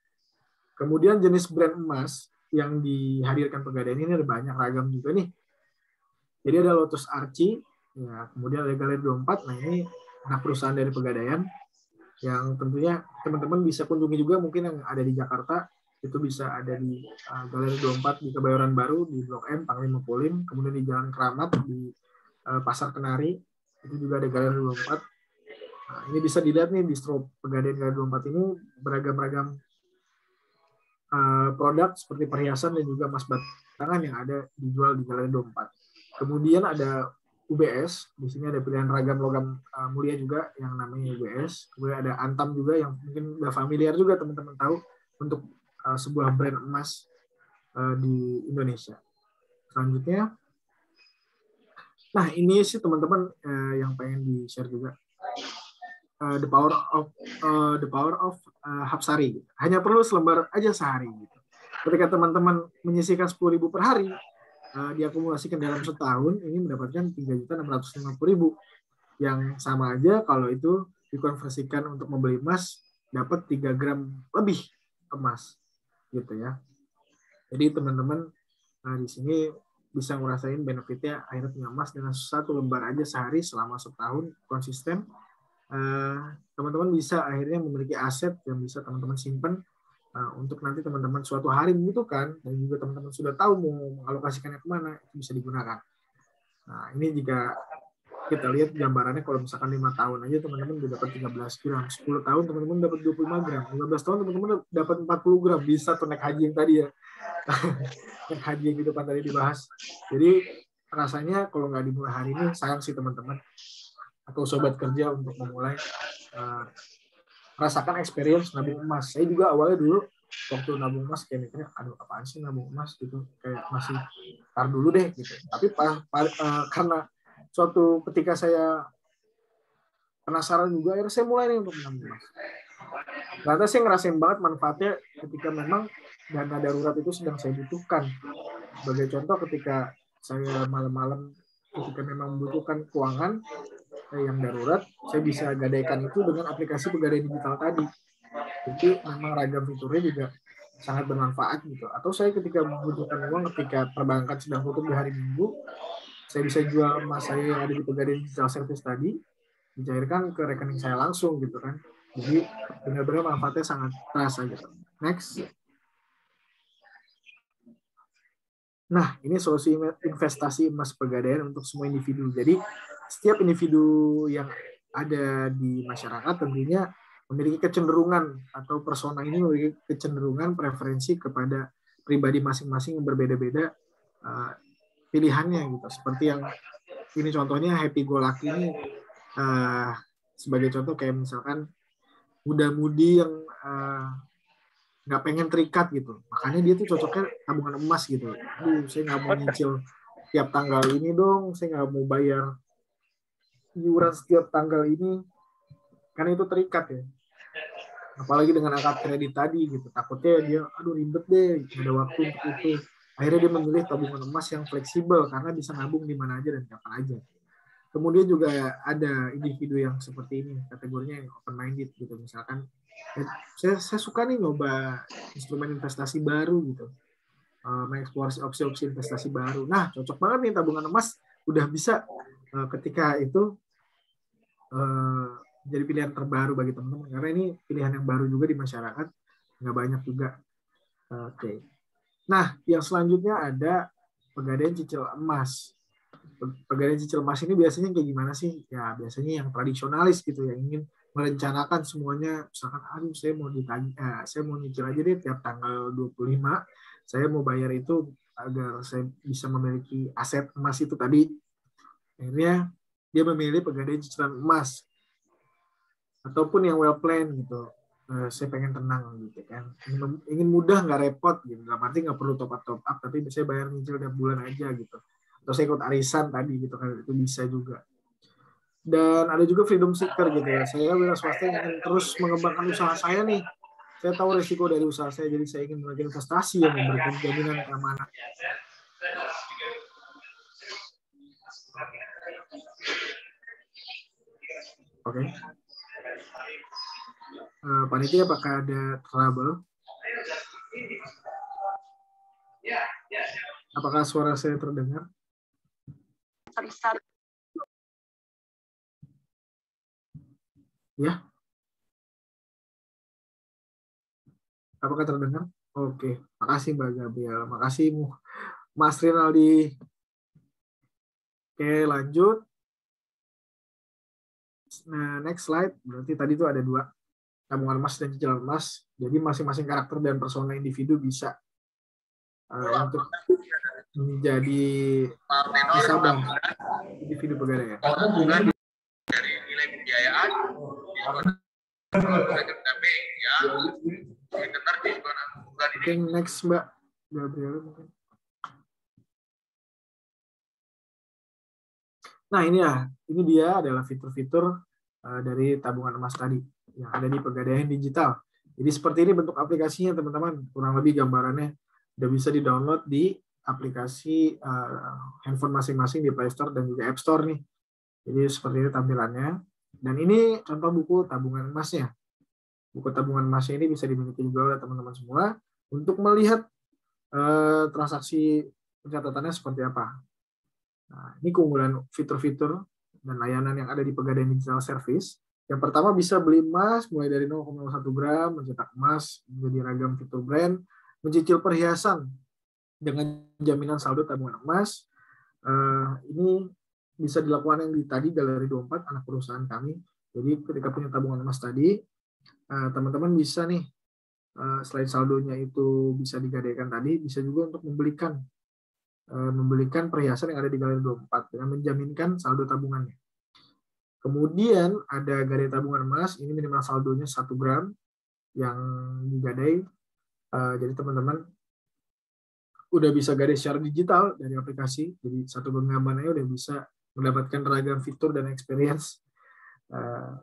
[SPEAKER 5] Kemudian jenis brand emas yang dihadirkan Pegadaian ini ada banyak ragam juga nih. Jadi ada Lotus Archie, ya, kemudian ada Galeri 24. Nah, ini anak perusahaan dari Pegadaian yang tentunya teman-teman bisa kunjungi juga mungkin yang ada di Jakarta. Itu bisa ada di Galeri 24 di Kebayoran Baru, di Blok M, Panglima Polim, kemudian di Jalan Keramat, di Pasar Kenari, itu juga ada Galeri 24. Nah, ini bisa dilihat nih, distro Pegadaian Galeri 24 ini beragam-ragam produk seperti perhiasan dan juga emas batangan yang ada dijual di Galeri 24. Kemudian ada UBS, di sini ada pilihan ragam logam mulia juga yang namanya UBS. Kemudian ada Antam juga yang mungkin udah familiar juga teman-teman tahu untuk sebuah brand emas di Indonesia. Selanjutnya, nah ini sih teman-teman yang pengen di-share juga, the power of Hapsari. Hanya perlu selembar aja sehari. Gitu. Ketika teman-teman menyisihkan 10.000 per hari, diakumulasikan dalam setahun, ini mendapatkan 3.650.000. Yang sama aja kalau itu dikonversikan untuk membeli emas, dapat 3 gram lebih emas. Gitu ya. Jadi teman-teman di sini bisa ngerasain benefitnya akhirnya punya emas dengan 1 lembar aja sehari selama setahun konsisten. Teman-teman bisa akhirnya memiliki aset yang bisa teman-teman simpan untuk nanti teman-teman suatu hari membutuhkan dan juga teman-teman sudah tahu mau mengalokasikannya kemana, itu bisa digunakan. Nah, ini jika kita lihat gambarannya kalau misalkan 5 tahun aja teman-teman udah dapat 13 gram, 10 tahun teman-teman dapat 25 gram, 15 tahun teman-teman dapat 40 gram, bisa tuh naik haji yang tadi ya. Naik haji yang kehidupan tadi dibahas. Jadi rasanya kalau nggak dimulai hari ini, sayang sih teman-teman atau sobat kerja untuk memulai merasakan experience nabung emas. Saya juga awalnya dulu waktu nabung emas kayak mikirnya, aduh apaan sih nabung emas gitu, kayak masih tar dulu deh gitu. Tapi karena suatu ketika saya penasaran juga, akhirnya saya mulai nih untuk menabung emas. Ternyata saya ngerasain banget manfaatnya ketika memang dana darurat itu sedang saya butuhkan. Sebagai contoh ketika saya malam-malam ketika memang membutuhkan keuangan yang darurat, saya bisa gadaikan itu dengan aplikasi Pegadaian Digital tadi. Jadi memang ragam fiturnya juga sangat bermanfaat gitu. Atau saya ketika membutuhkan uang ketika perbankan sedang tutup di hari Minggu, saya bisa jual emas saya yang ada di Pegadaian Digital Service tadi, dicairkan ke rekening saya langsung gitu kan. Jadi benar-benar manfaatnya sangat terasa gitu. Next. Nah, ini solusi investasi emas Pegadaian untuk semua individu. Jadi setiap individu yang ada di masyarakat tentunya memiliki kecenderungan atau persona ini memiliki kecenderungan preferensi kepada pribadi masing-masing yang berbeda-beda pilihannya gitu. Seperti yang ini contohnya happy go lucky ini sebagai contoh kayak misalkan muda-mudi yang nggak pengen terikat gitu, makanya dia tuh cocoknya tabungan emas gitu. Aduh, saya nggak mau nyicil tiap tanggal ini dong, saya nggak mau bayar iuran setiap tanggal ini, karena itu terikat ya. Apalagi dengan akad kredit tadi gitu, takutnya dia, aduh ribet deh, nggak ada waktu untuk itu. Akhirnya dia memilih tabungan emas yang fleksibel karena bisa nabung di mana aja dan kapan aja. Kemudian juga ada individu yang seperti ini, kategorinya yang open minded gitu, misalkan saya suka nih nyoba instrumen investasi baru gitu, mengeksplorasi opsi-opsi investasi baru. Nah, cocok banget nih tabungan emas, udah bisa ketika itu jadi pilihan terbaru bagi teman-teman, karena ini pilihan yang baru juga di masyarakat, nggak banyak juga. Oke. Nah, yang selanjutnya ada Pegadaian Cicil Emas. Pegadaian Cicil Emas ini biasanya kayak gimana sih? Ya, biasanya yang tradisionalis gitu, yang ingin merencanakan semuanya, misalkan aduh saya mau ditagih, saya mau nyicil aja deh tiap tanggal 25, saya mau bayar itu agar saya bisa memiliki aset emas itu tadi. Akhirnya dia memilih Pegadaian Cicilan Emas ataupun yang well plan gitu. Saya pengen tenang gitu kan, ingin mudah nggak repot gitu, nggak arti nggak perlu top up tapi saya bayar nyicil tiap bulan aja gitu, atau saya ikut arisan tadi gitu kan, itu bisa juga. Dan ada juga freedom seeker gitu ya, saya wira swasta yang ingin terus mengembangkan usaha saya nih, Saya tahu risiko dari usaha saya, jadi saya ingin melakukan investasi yang memberikan jaminan keamanan. Oke. Panitia, apakah ada trouble? Apakah suara saya terdengar? Ya. Apakah terdengar? Oke. Makasih Mbak Gabriel. Makasih Mas Rinaldi. Oke, lanjut. Nah, next slide. Berarti tadi itu ada 2. Tabungan emas dan cicilan emas. Jadi masing-masing karakter dan persona individu bisa untuk menjadi nasabah individu pegadaian.
[SPEAKER 6] Dari nilai pembiayaan ya
[SPEAKER 5] Oke, next Mbak Gabriel mungkin. Nah, ini dia adalah fitur-fitur dari tabungan emas tadi yang ada di Pegadaian Digital. Jadi seperti ini bentuk aplikasinya, teman-teman. Kurang lebih gambarannya udah bisa di-download di aplikasi handphone masing-masing di Play Store dan juga App Store nih. Jadi seperti ini tampilannya. Dan ini contoh buku tabungan emasnya. Buku tabungan emasnya ini bisa dimiliki juga oleh teman-teman semua untuk melihat transaksi pencatatannya seperti apa. Nah, ini keunggulan fitur-fitur dan layanan yang ada di Pegadaian Digital Service. Yang pertama, bisa beli emas mulai dari 0,1 gram, mencetak emas menjadi ragam fitur brand, mencicil perhiasan dengan jaminan saldo tabungan emas. Ini bisa dilakukan yang tadi Galeri 24, anak perusahaan kami. Jadi ketika punya tabungan emas tadi, teman-teman bisa nih, selain saldonya itu bisa digadaikan tadi, bisa juga untuk membelikan perhiasan yang ada di Galeri 24 dengan menjaminkan saldo tabungannya. Kemudian ada gadai tabungan emas, ini minimal saldonya 1 gram yang digadai. Jadi teman-teman udah bisa gadai secara digital dari aplikasi, jadi satu genggamannya udah bisa mendapatkan ragam fitur dan experience.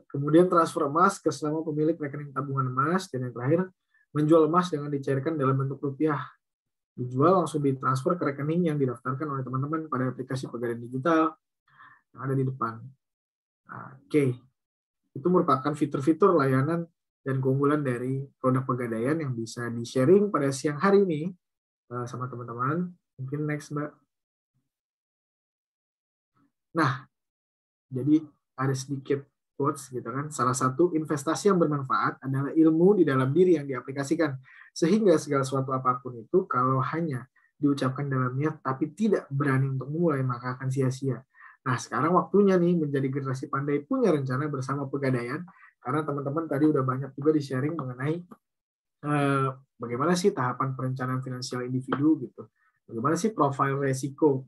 [SPEAKER 5] Kemudian transfer emas ke semua pemilik rekening tabungan emas, dan yang terakhir menjual emas dengan dicairkan dalam bentuk rupiah. Dijual langsung ditransfer ke rekening yang didaftarkan oleh teman-teman pada aplikasi Pegadaian Digital yang ada di depan. Oke, itu merupakan fitur-fitur layanan dan keunggulan dari produk Pegadaian yang bisa di-sharing pada siang hari ini sama teman-teman. Mungkin next, Mbak. Nah, jadi ada sedikit quotes gitu kan. Salah satu investasi yang bermanfaat adalah ilmu di dalam diri yang diaplikasikan. Sehingga segala sesuatu apapun itu kalau hanya diucapkan dalam niat tapi tidak berani untuk memulai maka akan sia-sia. Nah, sekarang waktunya nih menjadi generasi pandai punya rencana bersama Pegadaian, karena teman-teman tadi udah banyak juga di-sharing mengenai bagaimana sih tahapan perencanaan finansial individu gitu. Bagaimana sih profil resiko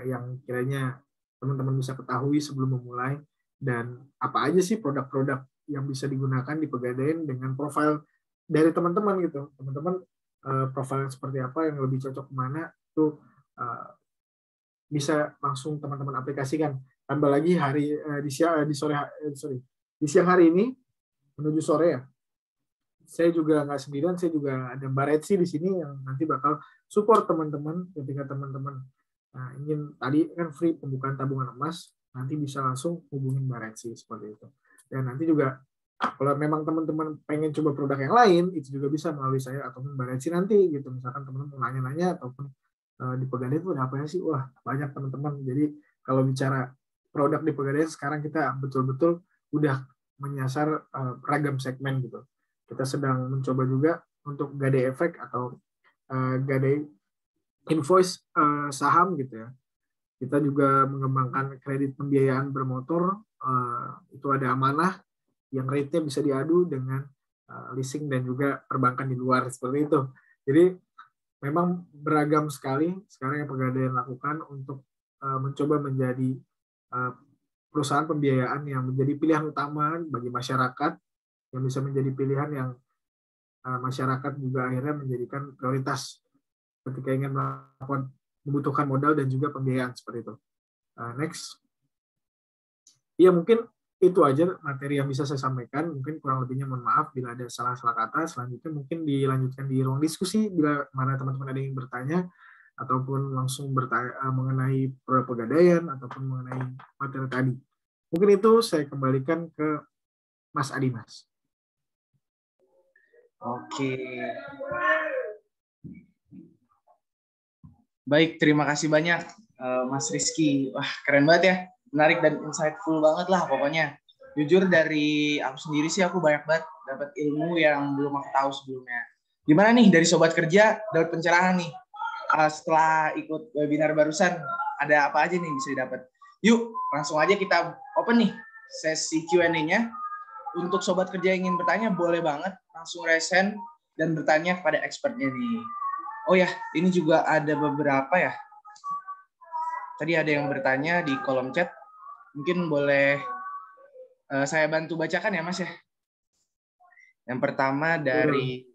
[SPEAKER 5] yang kiranya teman-teman bisa ketahui sebelum memulai, dan apa aja sih produk-produk yang bisa digunakan di Pegadaian dengan profil dari teman-teman gitu. Teman-teman profil yang seperti apa yang lebih cocok kemana tuh bisa langsung teman-teman aplikasikan. Tambah lagi di siang hari ini menuju sore ya. Saya juga nggak sendirian, saya juga ada Mbak Retsi di sini yang nanti bakal support teman-teman ketika teman-teman ingin tadi kan free pembukaan tabungan emas, nanti bisa langsung hubungin Mbak Retsi seperti itu. Dan nanti juga kalau memang teman-teman pengen coba produk yang lain, itu juga bisa melalui saya ataupun Mbak Retsi nanti gitu. Misalkan teman-teman nanya-nanya ataupun di Pegadaian itu ada apa sih? Wah, banyak teman-teman. Jadi kalau bicara produk di Pegadaian sekarang kita betul-betul udah menyasar ragam segmen gitu. Kita sedang mencoba juga untuk gadai efek atau gadai invoice saham gitu ya. Kita juga mengembangkan kredit pembiayaan bermotor, itu ada amanah yang rate-nya bisa diadu dengan leasing dan juga perbankan di luar seperti itu. Jadi memang beragam sekali sekarang yang Pegadaian lakukan untuk mencoba menjadi perusahaan pembiayaan yang menjadi pilihan utama bagi masyarakat, yang bisa menjadi pilihan yang masyarakat juga akhirnya menjadikan prioritas ketika ingin membutuhkan modal dan juga pembiayaan seperti itu. Next. Iya, mungkin itu aja materi yang bisa saya sampaikan. Mungkin kurang lebihnya mohon maaf bila ada salah-salah kata. Selanjutnya mungkin dilanjutkan di ruang diskusi bila mana teman-teman ada yang bertanya ataupun langsung bertanya mengenai produk pegadaian ataupun mengenai materi tadi. Mungkin itu saya kembalikan ke Mas Adimas.
[SPEAKER 4] Oke. Baik, terima kasih banyak Mas Rizky. Wah, keren banget ya. Menarik dan insightful banget lah pokoknya. Jujur dari aku sendiri sih aku banyak banget dapat ilmu yang belum aku tahu sebelumnya. Gimana nih dari Sobat Kerja dapat pencerahan nih? Setelah ikut webinar barusan, ada apa aja nih bisa didapat? Yuk, langsung aja kita open nih sesi Q&A-nya. Untuk Sobat Kerja yang ingin bertanya, boleh banget langsung resen dan bertanya kepada expertnya nih. Oh ya, ini juga ada beberapa ya. Tadi ada yang bertanya di kolom chat. Mungkin boleh saya bantu bacakan ya, Mas ya. Yang pertama dari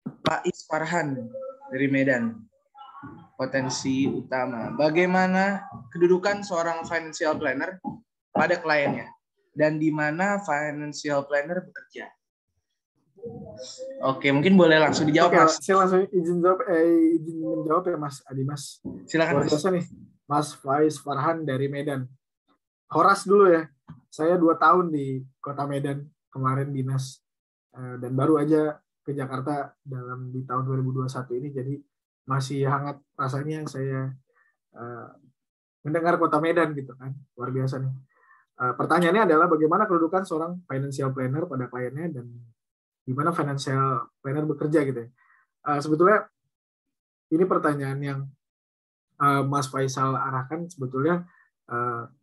[SPEAKER 4] Pak Isfarhan dari Medan. Potensi utama. Bagaimana kedudukan seorang financial planner pada kliennya? Dan di mana financial planner bekerja? Oke, mungkin boleh langsung dijawab,
[SPEAKER 5] Oke,
[SPEAKER 4] Mas.
[SPEAKER 5] saya langsung izin menjawab ya, Mas Adimas.
[SPEAKER 4] Silakan,
[SPEAKER 5] Luar biasa nih, Mas Faiz Farhan dari Medan. Horas dulu ya. Saya 2 tahun di Kota Medan kemarin dinas dan baru aja ke Jakarta di tahun 2021 ini. Jadi masih hangat rasanya saya mendengar Kota Medan gitu kan. Luar biasa nih. Pertanyaannya adalah bagaimana kedudukan seorang financial planner pada kliennya dan di mana financial planner bekerja gitu ya. Sebetulnya ini pertanyaan yang Mas Faisal arahkan sebetulnya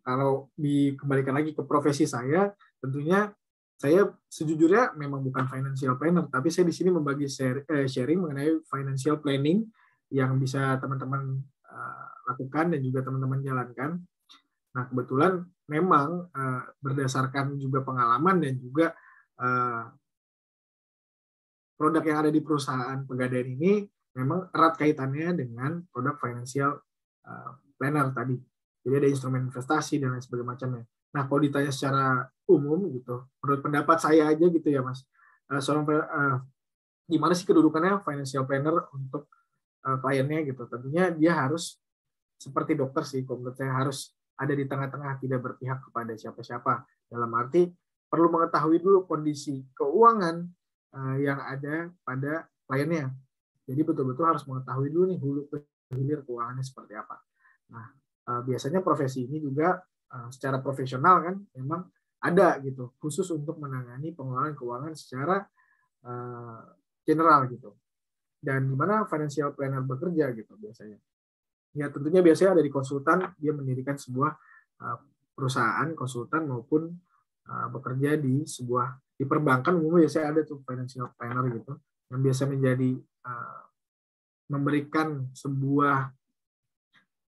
[SPEAKER 5] kalau dikembalikan lagi ke profesi saya, tentunya saya sejujurnya memang bukan financial planner, tapi saya di sini membagi sharing mengenai financial planning yang bisa teman-teman lakukan dan juga teman-teman jalankan. Nah, kebetulan memang berdasarkan juga pengalaman dan juga produk yang ada di perusahaan pegadaian ini memang erat kaitannya dengan produk financial planner tadi. Jadi ada instrumen investasi dan lain sebagainya. Nah, kalau ditanya secara umum gitu, menurut pendapat saya aja gitu ya, Mas. Gimana sih kedudukannya financial planner untuk kliennya gitu? Tentunya dia harus seperti dokter sih, menurut saya harus ada di tengah-tengah, tidak berpihak kepada siapa-siapa. Dalam arti perlu mengetahui dulu kondisi keuangan yang ada pada kliennya. Jadi betul-betul harus mengetahui dulu nih hulu ke hilir keuangannya seperti apa. Nah, biasanya profesi ini juga secara profesional kan memang ada gitu, khusus untuk menangani pengelolaan keuangan secara general gitu. Dan di mana financial planner bekerja gitu biasanya. Ya tentunya biasanya ada di konsultan, dia mendirikan sebuah perusahaan konsultan maupun bekerja di perbankan umumnya biasanya ada tuh financial planner gitu yang biasa menjadi memberikan sebuah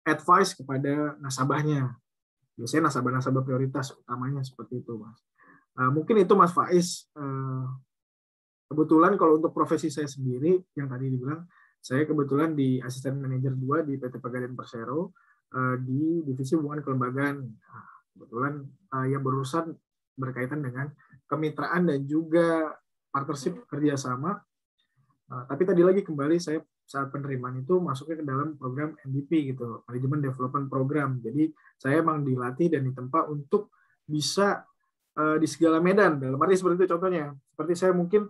[SPEAKER 5] advice kepada nasabahnya. Biasanya nasabah-nasabah prioritas utamanya seperti itu, Mas. Mungkin itu Mas Faiz. Kebetulan kalau untuk profesi saya sendiri yang tadi dibilang, saya kebetulan di asisten manajer 2 di PT Pegadaian Persero di divisi hubungan kelembagaan. Kebetulan yang berurusan berkaitan dengan kemitraan dan juga partnership kerjasama. Tapi tadi lagi kembali saya saat penerimaan itu masuknya ke dalam program MDP gitu, Management Development Program. Jadi saya emang dilatih dan ditempa untuk bisa di segala medan. Dalam arti seperti itu contohnya. Seperti saya mungkin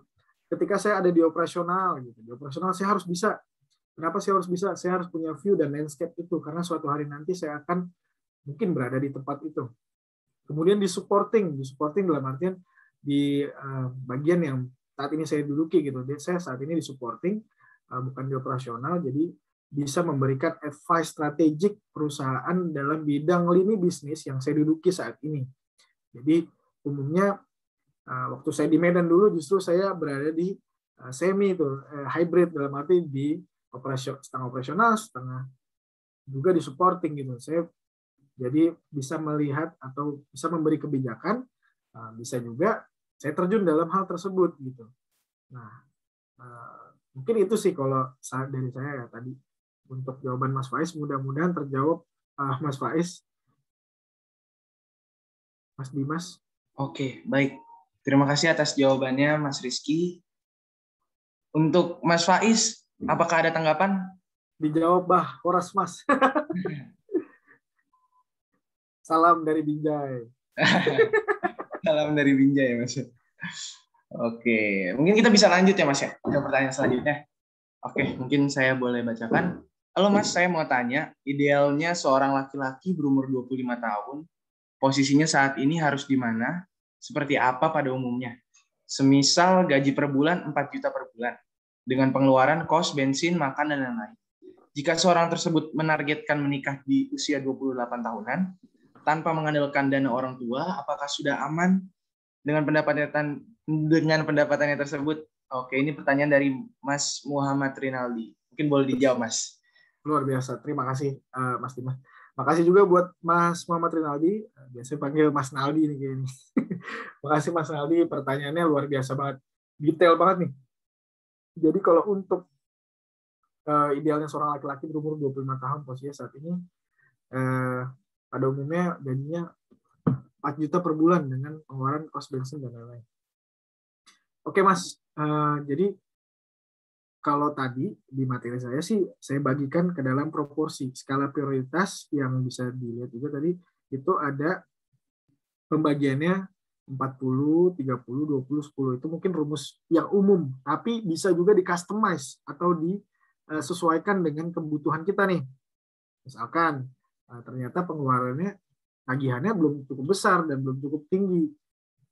[SPEAKER 5] ketika saya ada di operasional gitu, di operasional saya harus bisa. Kenapa saya harus bisa? Saya harus punya view dan landscape itu karena suatu hari nanti saya akan mungkin berada di tempat itu. Kemudian di supporting dalam artian di bagian yang saat ini saya duduki gitu. Saya saat ini di supporting, bukan di operasional, jadi bisa memberikan advice strategik perusahaan dalam bidang lini bisnis yang saya duduki saat ini. Jadi umumnya waktu saya di Medan dulu justru saya berada di semi itu hybrid dalam arti di setengah operasional, setengah juga di supporting gitu. Saya jadi bisa melihat atau bisa memberi kebijakan, bisa juga saya terjun dalam hal tersebut gitu. Nah, mungkin itu sih kalau dari saya ya tadi untuk jawaban Mas Faiz. Mudah-mudahan terjawab Mas Faiz. Mas Dimas.
[SPEAKER 4] Oke, baik. Terima kasih atas jawabannya, Mas Rizky. Untuk Mas Faiz, apakah ada tanggapan?
[SPEAKER 5] Dijawab, Bah. Horas, Mas. Salam dari Binjai.
[SPEAKER 4] Salam dari Binjai, Mas. Oke, mungkin kita bisa lanjut ya, Mas ya, ke pertanyaan selanjutnya. Oke, mungkin saya boleh bacakan. Halo Mas, saya mau tanya, idealnya seorang laki-laki berumur 25 tahun, posisinya saat ini harus di mana? Seperti apa pada umumnya? Semisal gaji per bulan 4 juta per bulan, dengan pengeluaran kos, bensin, makan, dan lain-lain. Jika seorang tersebut menargetkan menikah di usia 28 tahunan, tanpa mengandalkan dana orang tua, apakah sudah aman dengan pendapatannya tersebut? Oke, ini pertanyaan dari Mas Muhammad Rinaldi. Mungkin boleh dijawab, Mas.
[SPEAKER 5] Luar biasa. Terima kasih, Mas Dimas. Makasih juga buat Mas Muhammad Rinaldi. Biasanya panggil Mas Naldi nih kayaknya. Makasih Mas Naldi, pertanyaannya luar biasa banget. Detail banget nih. Jadi kalau untuk idealnya seorang laki-laki berumur 25 tahun posisinya saat ini, pada umumnya gajinya 4 juta per bulan dengan pengeluaran kos bensin dan lain-lain. Oke Mas, jadi kalau tadi di materi saya sih saya bagikan ke dalam proporsi skala prioritas yang bisa dilihat juga tadi itu ada pembagiannya 40, 30, 20, 10 itu mungkin rumus yang umum, tapi bisa juga di-customize atau disesuaikan dengan kebutuhan kita nih. Misalkan ternyata pengeluarannya tagihannya belum cukup besar dan belum cukup tinggi.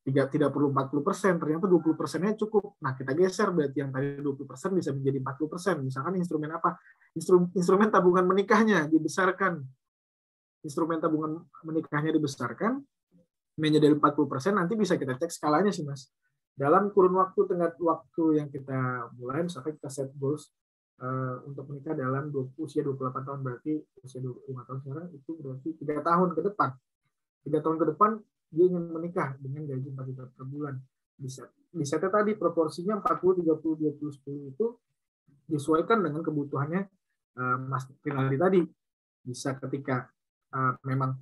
[SPEAKER 5] Tidak perlu 40%, ternyata 20%-nya cukup. Nah, kita geser berarti yang tadi 20% bisa menjadi 40%. Misalkan instrumen apa? Instrumen tabungan menikahnya dibesarkan. Instrumen tabungan menikahnya dibesarkan menjadi 40%, nanti bisa kita cek skalanya sih, Mas. Dalam kurun waktu, tengah waktu yang kita mulai, misalkan kita set goals untuk menikah dalam usia 28 tahun, berarti usia 25 tahun sekarang, itu berarti 3 tahun ke depan. 3 tahun ke depan, dia ingin menikah dengan gaji 4 juta per bulan. Bisa tadi proporsinya 40, 30, 20, 10 itu disesuaikan dengan kebutuhannya Mas Rinaldi tadi. Bisa ketika memang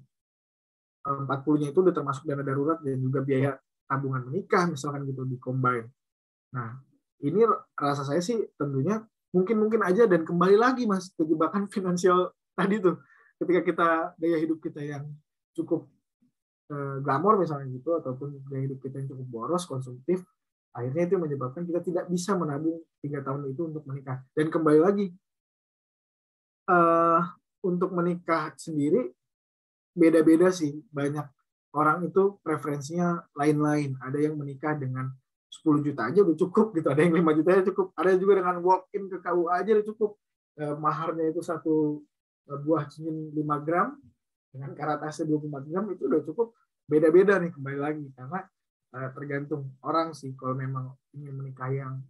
[SPEAKER 5] 40-nya itu udah termasuk dana darurat dan juga biaya tabungan menikah, misalkan gitu, di-combine. Nah, ini rasa saya sih tentunya mungkin aja, dan kembali lagi Mas, ke jebakan finansial tadi tuh. Ketika kita, gaya hidup kita yang cukup glamor misalnya gitu, ataupun gaya hidup kita yang cukup boros, konsumtif, akhirnya itu menyebabkan kita tidak bisa menabung 3 tahun itu untuk menikah. Dan kembali lagi, untuk menikah sendiri beda-beda sih. Banyak orang itu preferensinya lain-lain. Ada yang menikah dengan 10 juta aja udah cukup gitu, ada yang 5 juta aja cukup, ada juga dengan walk-in ke KUA aja udah cukup. Maharnya itu 1 buah cincin 5 gram dengan karat tasnya 24 gram, itu udah cukup. Beda-beda nih, kembali lagi, karena tergantung orang sih. Kalau memang ingin menikah yang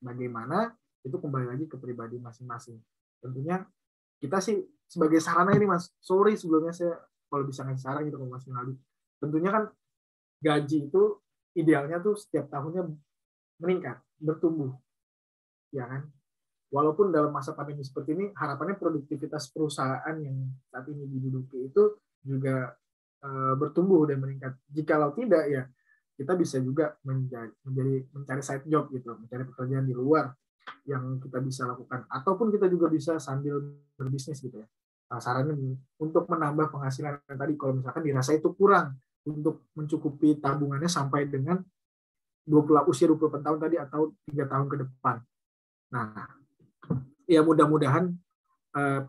[SPEAKER 5] bagaimana, itu kembali lagi ke pribadi masing-masing. Tentunya kita sih sebagai sarana ini Mas, sorry sebelumnya saya kalau bisa ngasih saran gitu ke Mas Rinaldi. Tentunya kan gaji itu idealnya tuh setiap tahunnya meningkat, bertumbuh, ya kan? Walaupun dalam masa pandemi seperti ini, harapannya produktivitas perusahaan yang saat ini diduduki itu juga bertumbuh dan meningkat. Jikalau tidak, ya kita bisa juga mencari side job gitu, mencari pekerjaan di luar yang kita bisa lakukan, ataupun kita juga bisa sambil berbisnis gitu ya. Sarannya untuk menambah penghasilan yang tadi, kalau misalkan dirasa itu kurang untuk mencukupi tabungannya sampai dengan usia 28 tahun tadi atau 3 tahun ke depan. Nah, ya mudah-mudahan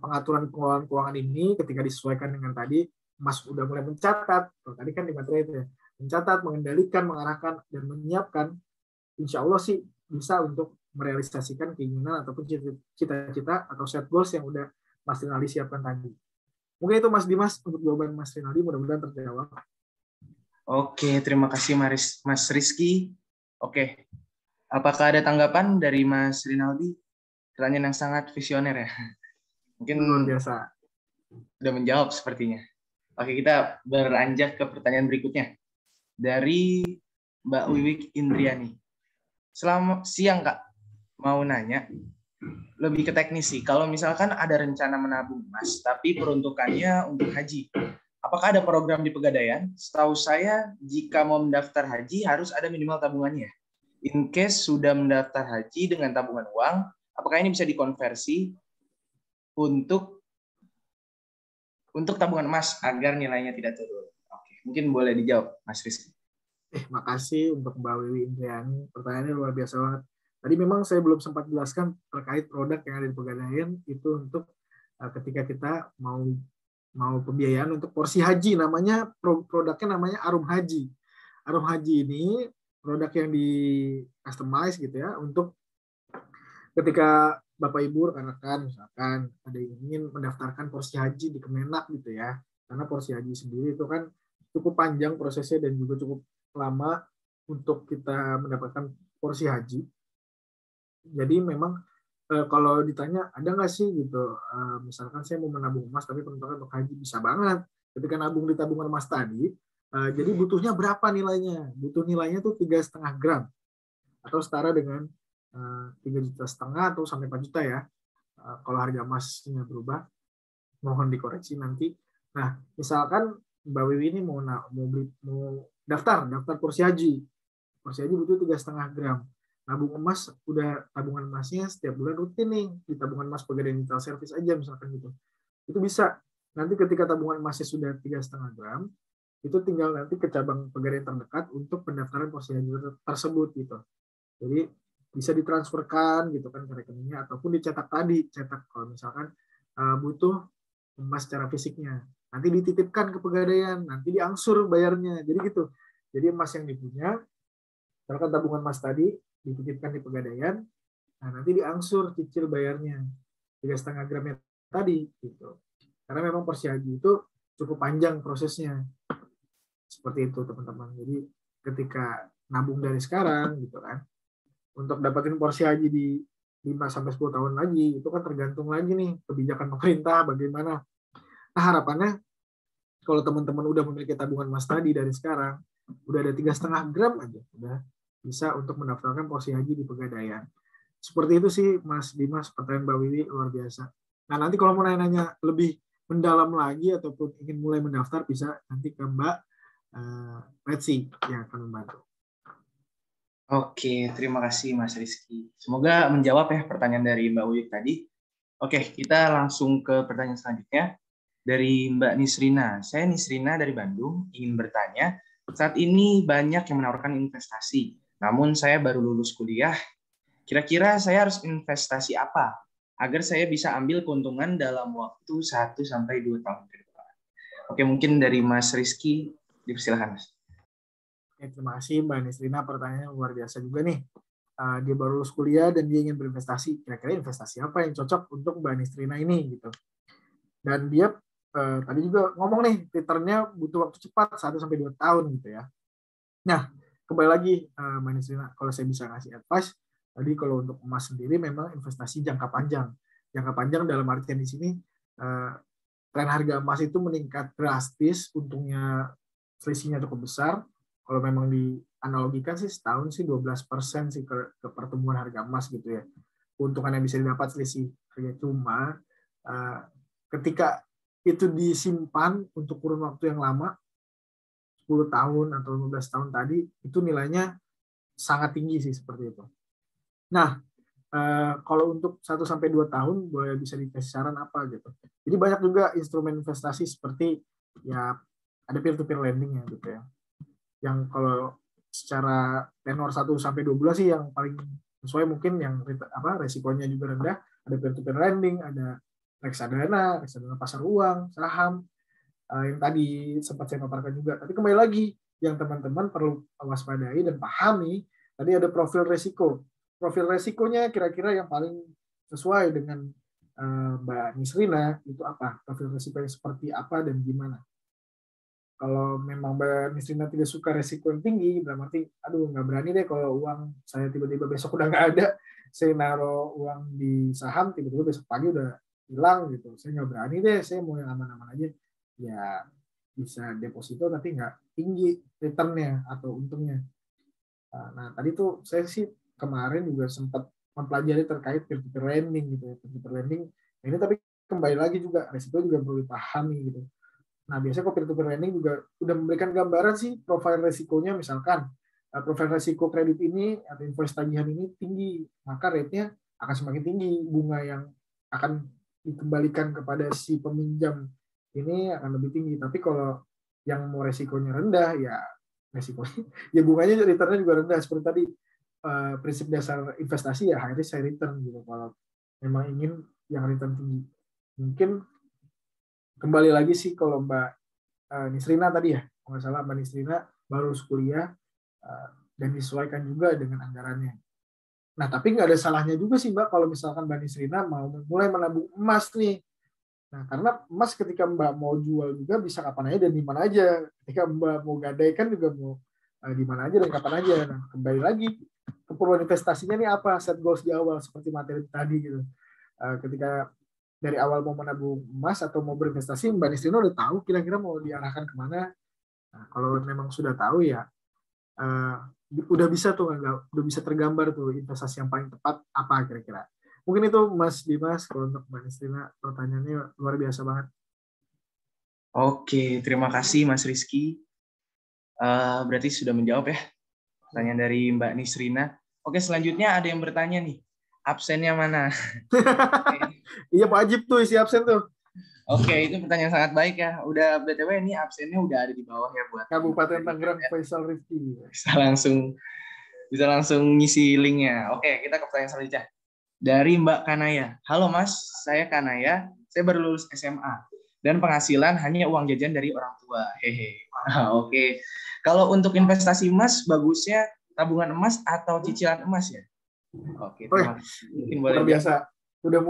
[SPEAKER 5] pengaturan pengelolaan keuangan ini ketika disesuaikan dengan tadi, Mas udah mulai mencatat, tadi kan di materi itu ya, mencatat, mengendalikan, mengarahkan, dan menyiapkan, insya Allah sih bisa untuk merealisasikan keinginan ataupun cita-cita atau set goals yang udah Mas Rinaldi siapkan tadi. Mungkin itu Mas Dimas untuk jawaban Mas Rinaldi, mudah-mudahan terjawab.
[SPEAKER 4] Oke, terima kasih Mas Rizky. Oke, apakah ada tanggapan dari Mas Rinaldi? Pertanyaan yang sangat visioner ya. Mungkin
[SPEAKER 5] luar biasa.
[SPEAKER 4] Sudah menjawab sepertinya. Oke, kita beranjak ke pertanyaan berikutnya. Dari Mbak Wiwik Indriani. Selamat siang Kak, mau nanya, lebih ke teknis sih. Kalau misalkan ada rencana menabung Mas, tapi peruntukannya untuk haji, apakah ada program di Pegadaian? Setahu saya, jika mau mendaftar haji harus ada minimal tabungannya. In case sudah mendaftar haji dengan tabungan uang, apakah ini bisa dikonversi untuk tabungan emas agar nilainya tidak turun? Oke, mungkin boleh dijawab, Mas Rizky.
[SPEAKER 5] Makasih untuk Mbak Wiwi Indriani. Pertanyaannya luar biasa banget. Tadi memang saya belum sempat jelaskan terkait produk yang ada di Pegadaian itu untuk ketika kita mau pembiayaan untuk porsi haji. Namanya produknya namanya Arum Haji. Arum Haji ini produk yang di customize gitu ya untuk ketika Bapak Ibu rekan-rekan misalkan ada yang ingin mendaftarkan porsi haji di Kemenak gitu ya. Karena porsi haji sendiri itu kan cukup panjang prosesnya dan juga cukup lama untuk kita mendapatkan porsi haji. Jadi memang kalau ditanya ada nggak sih gitu, misalkan saya mau menabung emas tapi peruntukan untuk haji, bisa banget. Ketika nabung di tabungan emas tadi, jadi butuhnya berapa nilainya? Butuh nilainya tuh 3,5 gram atau setara dengan 3,5 juta atau sampai 4 juta ya. Kalau harga emasnya berubah, mohon dikoreksi nanti. Nah, misalkan Mbak Wiwi ini mau daftar porsi haji. Porsi haji butuh 3,5 gram. Nabung emas, udah tabungan emasnya setiap bulan rutin nih, di tabungan emas Pegadaian Digital Service aja misalkan gitu. Itu bisa. Nanti ketika tabungan emasnya sudah 3,5 gram, itu tinggal nanti ke cabang Pegadaian terdekat untuk pendaftaran porsi haji tersebut gitu. Jadi bisa ditransferkan gitu kan ke rekeningnya ataupun dicetak tadi, cetak kalau misalkan butuh emas secara fisiknya. Nanti dititipkan ke Pegadaian, nanti diangsur bayarnya. Jadi gitu. Jadi emas yang dipunya, misalkan tabungan emas tadi dititipkan di Pegadaian, nah nanti diangsur cicil bayarnya 3,5 gramnya tadi gitu. Karena memang porsi haji itu cukup panjang prosesnya. Seperti itu teman-teman. Jadi ketika nabung dari sekarang gitu kan, untuk dapatin porsi haji di 5-10 tahun lagi, itu kan tergantung lagi nih kebijakan pemerintah bagaimana. Nah harapannya kalau teman-teman udah memiliki tabungan emas tadi dari sekarang, udah ada 3,5 gram aja, udah bisa untuk mendaftarkan porsi haji di Pegadaian. Seperti itu sih Mas Dimas, pertanyaan Mbak Wiwi luar biasa. Nah nanti kalau mau nanya lebih mendalam lagi ataupun ingin mulai mendaftar, bisa nanti ke Mbak Retsi yang akan membantu.
[SPEAKER 4] Oke, terima kasih Mas Rizky. Semoga menjawab ya pertanyaan dari Mbak Wiwi tadi. Oke, kita langsung ke pertanyaan selanjutnya dari Mbak Nisrina. Saya Nisrina dari Bandung, ingin bertanya, saat ini banyak yang menawarkan investasi, namun saya baru lulus kuliah. Kira-kira saya harus investasi apa agar saya bisa ambil keuntungan dalam waktu 1-2 tahun ke depan? Oke, mungkin dari Mas Rizky, dipersilakan Mas.
[SPEAKER 5] Terima kasih Mbak Nisrina, pertanyaannya luar biasa juga nih. Dia baru lulus kuliah dan dia ingin berinvestasi. Kira-kira investasi apa yang cocok untuk Mbak Nisrina ini gitu. Dan dia tadi juga ngomong nih, returnnya butuh waktu cepat 1-2 tahun gitu ya. Nah, kembali lagi Mbak Nisrina, kalau saya bisa ngasih advice, tadi kalau untuk emas sendiri memang investasi jangka panjang. Jangka panjang dalam artian di sini tren harga emas itu meningkat drastis, untungnya selisihnya cukup besar. Kalau memang dianalogikan sih setahun sih 12% sih ke pertumbuhan harga emas gitu ya. Keuntungan yang bisa didapat selisih harga, cuma ketika itu disimpan untuk kurun waktu yang lama 10 tahun atau 15 tahun tadi, itu nilainya sangat tinggi sih seperti itu. Nah, kalau untuk 1-2 tahun boleh bisa dikasih saran apa gitu. Jadi banyak juga instrumen investasi seperti ya ada peer-to-peer lending ya gitu ya. Yang kalau secara tenor 1-2 bulan sih yang paling sesuai, mungkin yang resikonya juga rendah. Ada peer-to-peer lending, ada reksadana pasar uang, saham, yang tadi sempat saya paparkan juga. Tapi kembali lagi, yang teman-teman perlu waspadai dan pahami, tadi ada profil resiko. Profil resikonya kira-kira yang paling sesuai dengan Mbak Nisrina itu apa? Profil resikonya seperti apa dan gimana? Kalau memang Mbak Nisrina tidak suka resiko yang tinggi, berarti aduh nggak berani deh kalau uang saya tiba-tiba besok udah nggak ada, saya naruh uang di saham tiba-tiba besok pagi udah hilang gitu, saya nggak berani deh, saya mau yang aman-aman aja. Ya bisa deposito tapi nggak tinggi returnnya atau untungnya. Nah tadi tuh saya sih kemarin juga sempat mempelajari terkait peer-to-peer lending gitu ya, peer-to-peer lending. Nah, ini tapi kembali lagi juga resiko juga perlu dipahami gitu. Nah, biasanya kok peer-to-peer lending juga udah memberikan gambaran sih profil resikonya, misalkan profil resiko kredit ini atau invoice tagihan ini tinggi, maka rate-nya akan semakin tinggi, bunga yang akan dikembalikan kepada si peminjam ini akan lebih tinggi. Tapi kalau yang mau resikonya rendah, ya resikonya, ya bunganya return-nya juga rendah. Seperti tadi prinsip dasar investasi ya high risk high return gitu. Kalau memang ingin yang return tinggi, mungkin kembali lagi sih kalau Mbak Nisrina tadi ya, kalau nggak salah Mbak Nisrina baru kuliah dan disesuaikan juga dengan anggarannya. Nah, tapi nggak ada salahnya juga sih Mbak kalau misalkan Mbak Nisrina mau mulai menabung emas nih. Nah, karena emas ketika Mbak mau jual juga bisa kapan aja dan di mana aja. Ketika Mbak mau gadaikan juga mau di mana aja dan kapan aja. Nah, kembali lagi keperluan investasinya nih apa? Set goals di awal seperti materi tadi gitu. Ketika dari awal mau menabung emas atau mau berinvestasi, Mbak Nisrina udah tahu kira-kira mau diarahkan kemana. Nah, kalau memang sudah tahu ya udah bisa tergambar tuh investasi yang paling tepat apa kira-kira. Mungkin itu Mas Dimas, kalau untuk Mbak Nisrina pertanyaannya luar biasa banget.
[SPEAKER 4] Oke, terima kasih Mas Rizky. Berarti sudah menjawab ya pertanyaan dari Mbak Nisrina. Oke, selanjutnya ada yang bertanya nih, absennya mana?
[SPEAKER 5] Iya, wajib tuh isi absen tuh.
[SPEAKER 4] Oke, itu pertanyaan sangat baik ya. Udah BTW ini absennya udah ada di bawah ya buat
[SPEAKER 5] Kabupaten Tangerang Faisal Rizky.
[SPEAKER 4] Bisa langsung ngisi linknya. Oke, kita ke pertanyaan selanjutnya. Dari Mbak Kanaya. Halo Mas, saya Kanaya. Saya baru lulus SMA dan penghasilan hanya uang jajan dari orang tua. Hehe. Oke. Kalau untuk investasi emas bagusnya tabungan emas atau cicilan emas ya? Oke, terima kasih. Mungkin boleh
[SPEAKER 5] biasa. Udah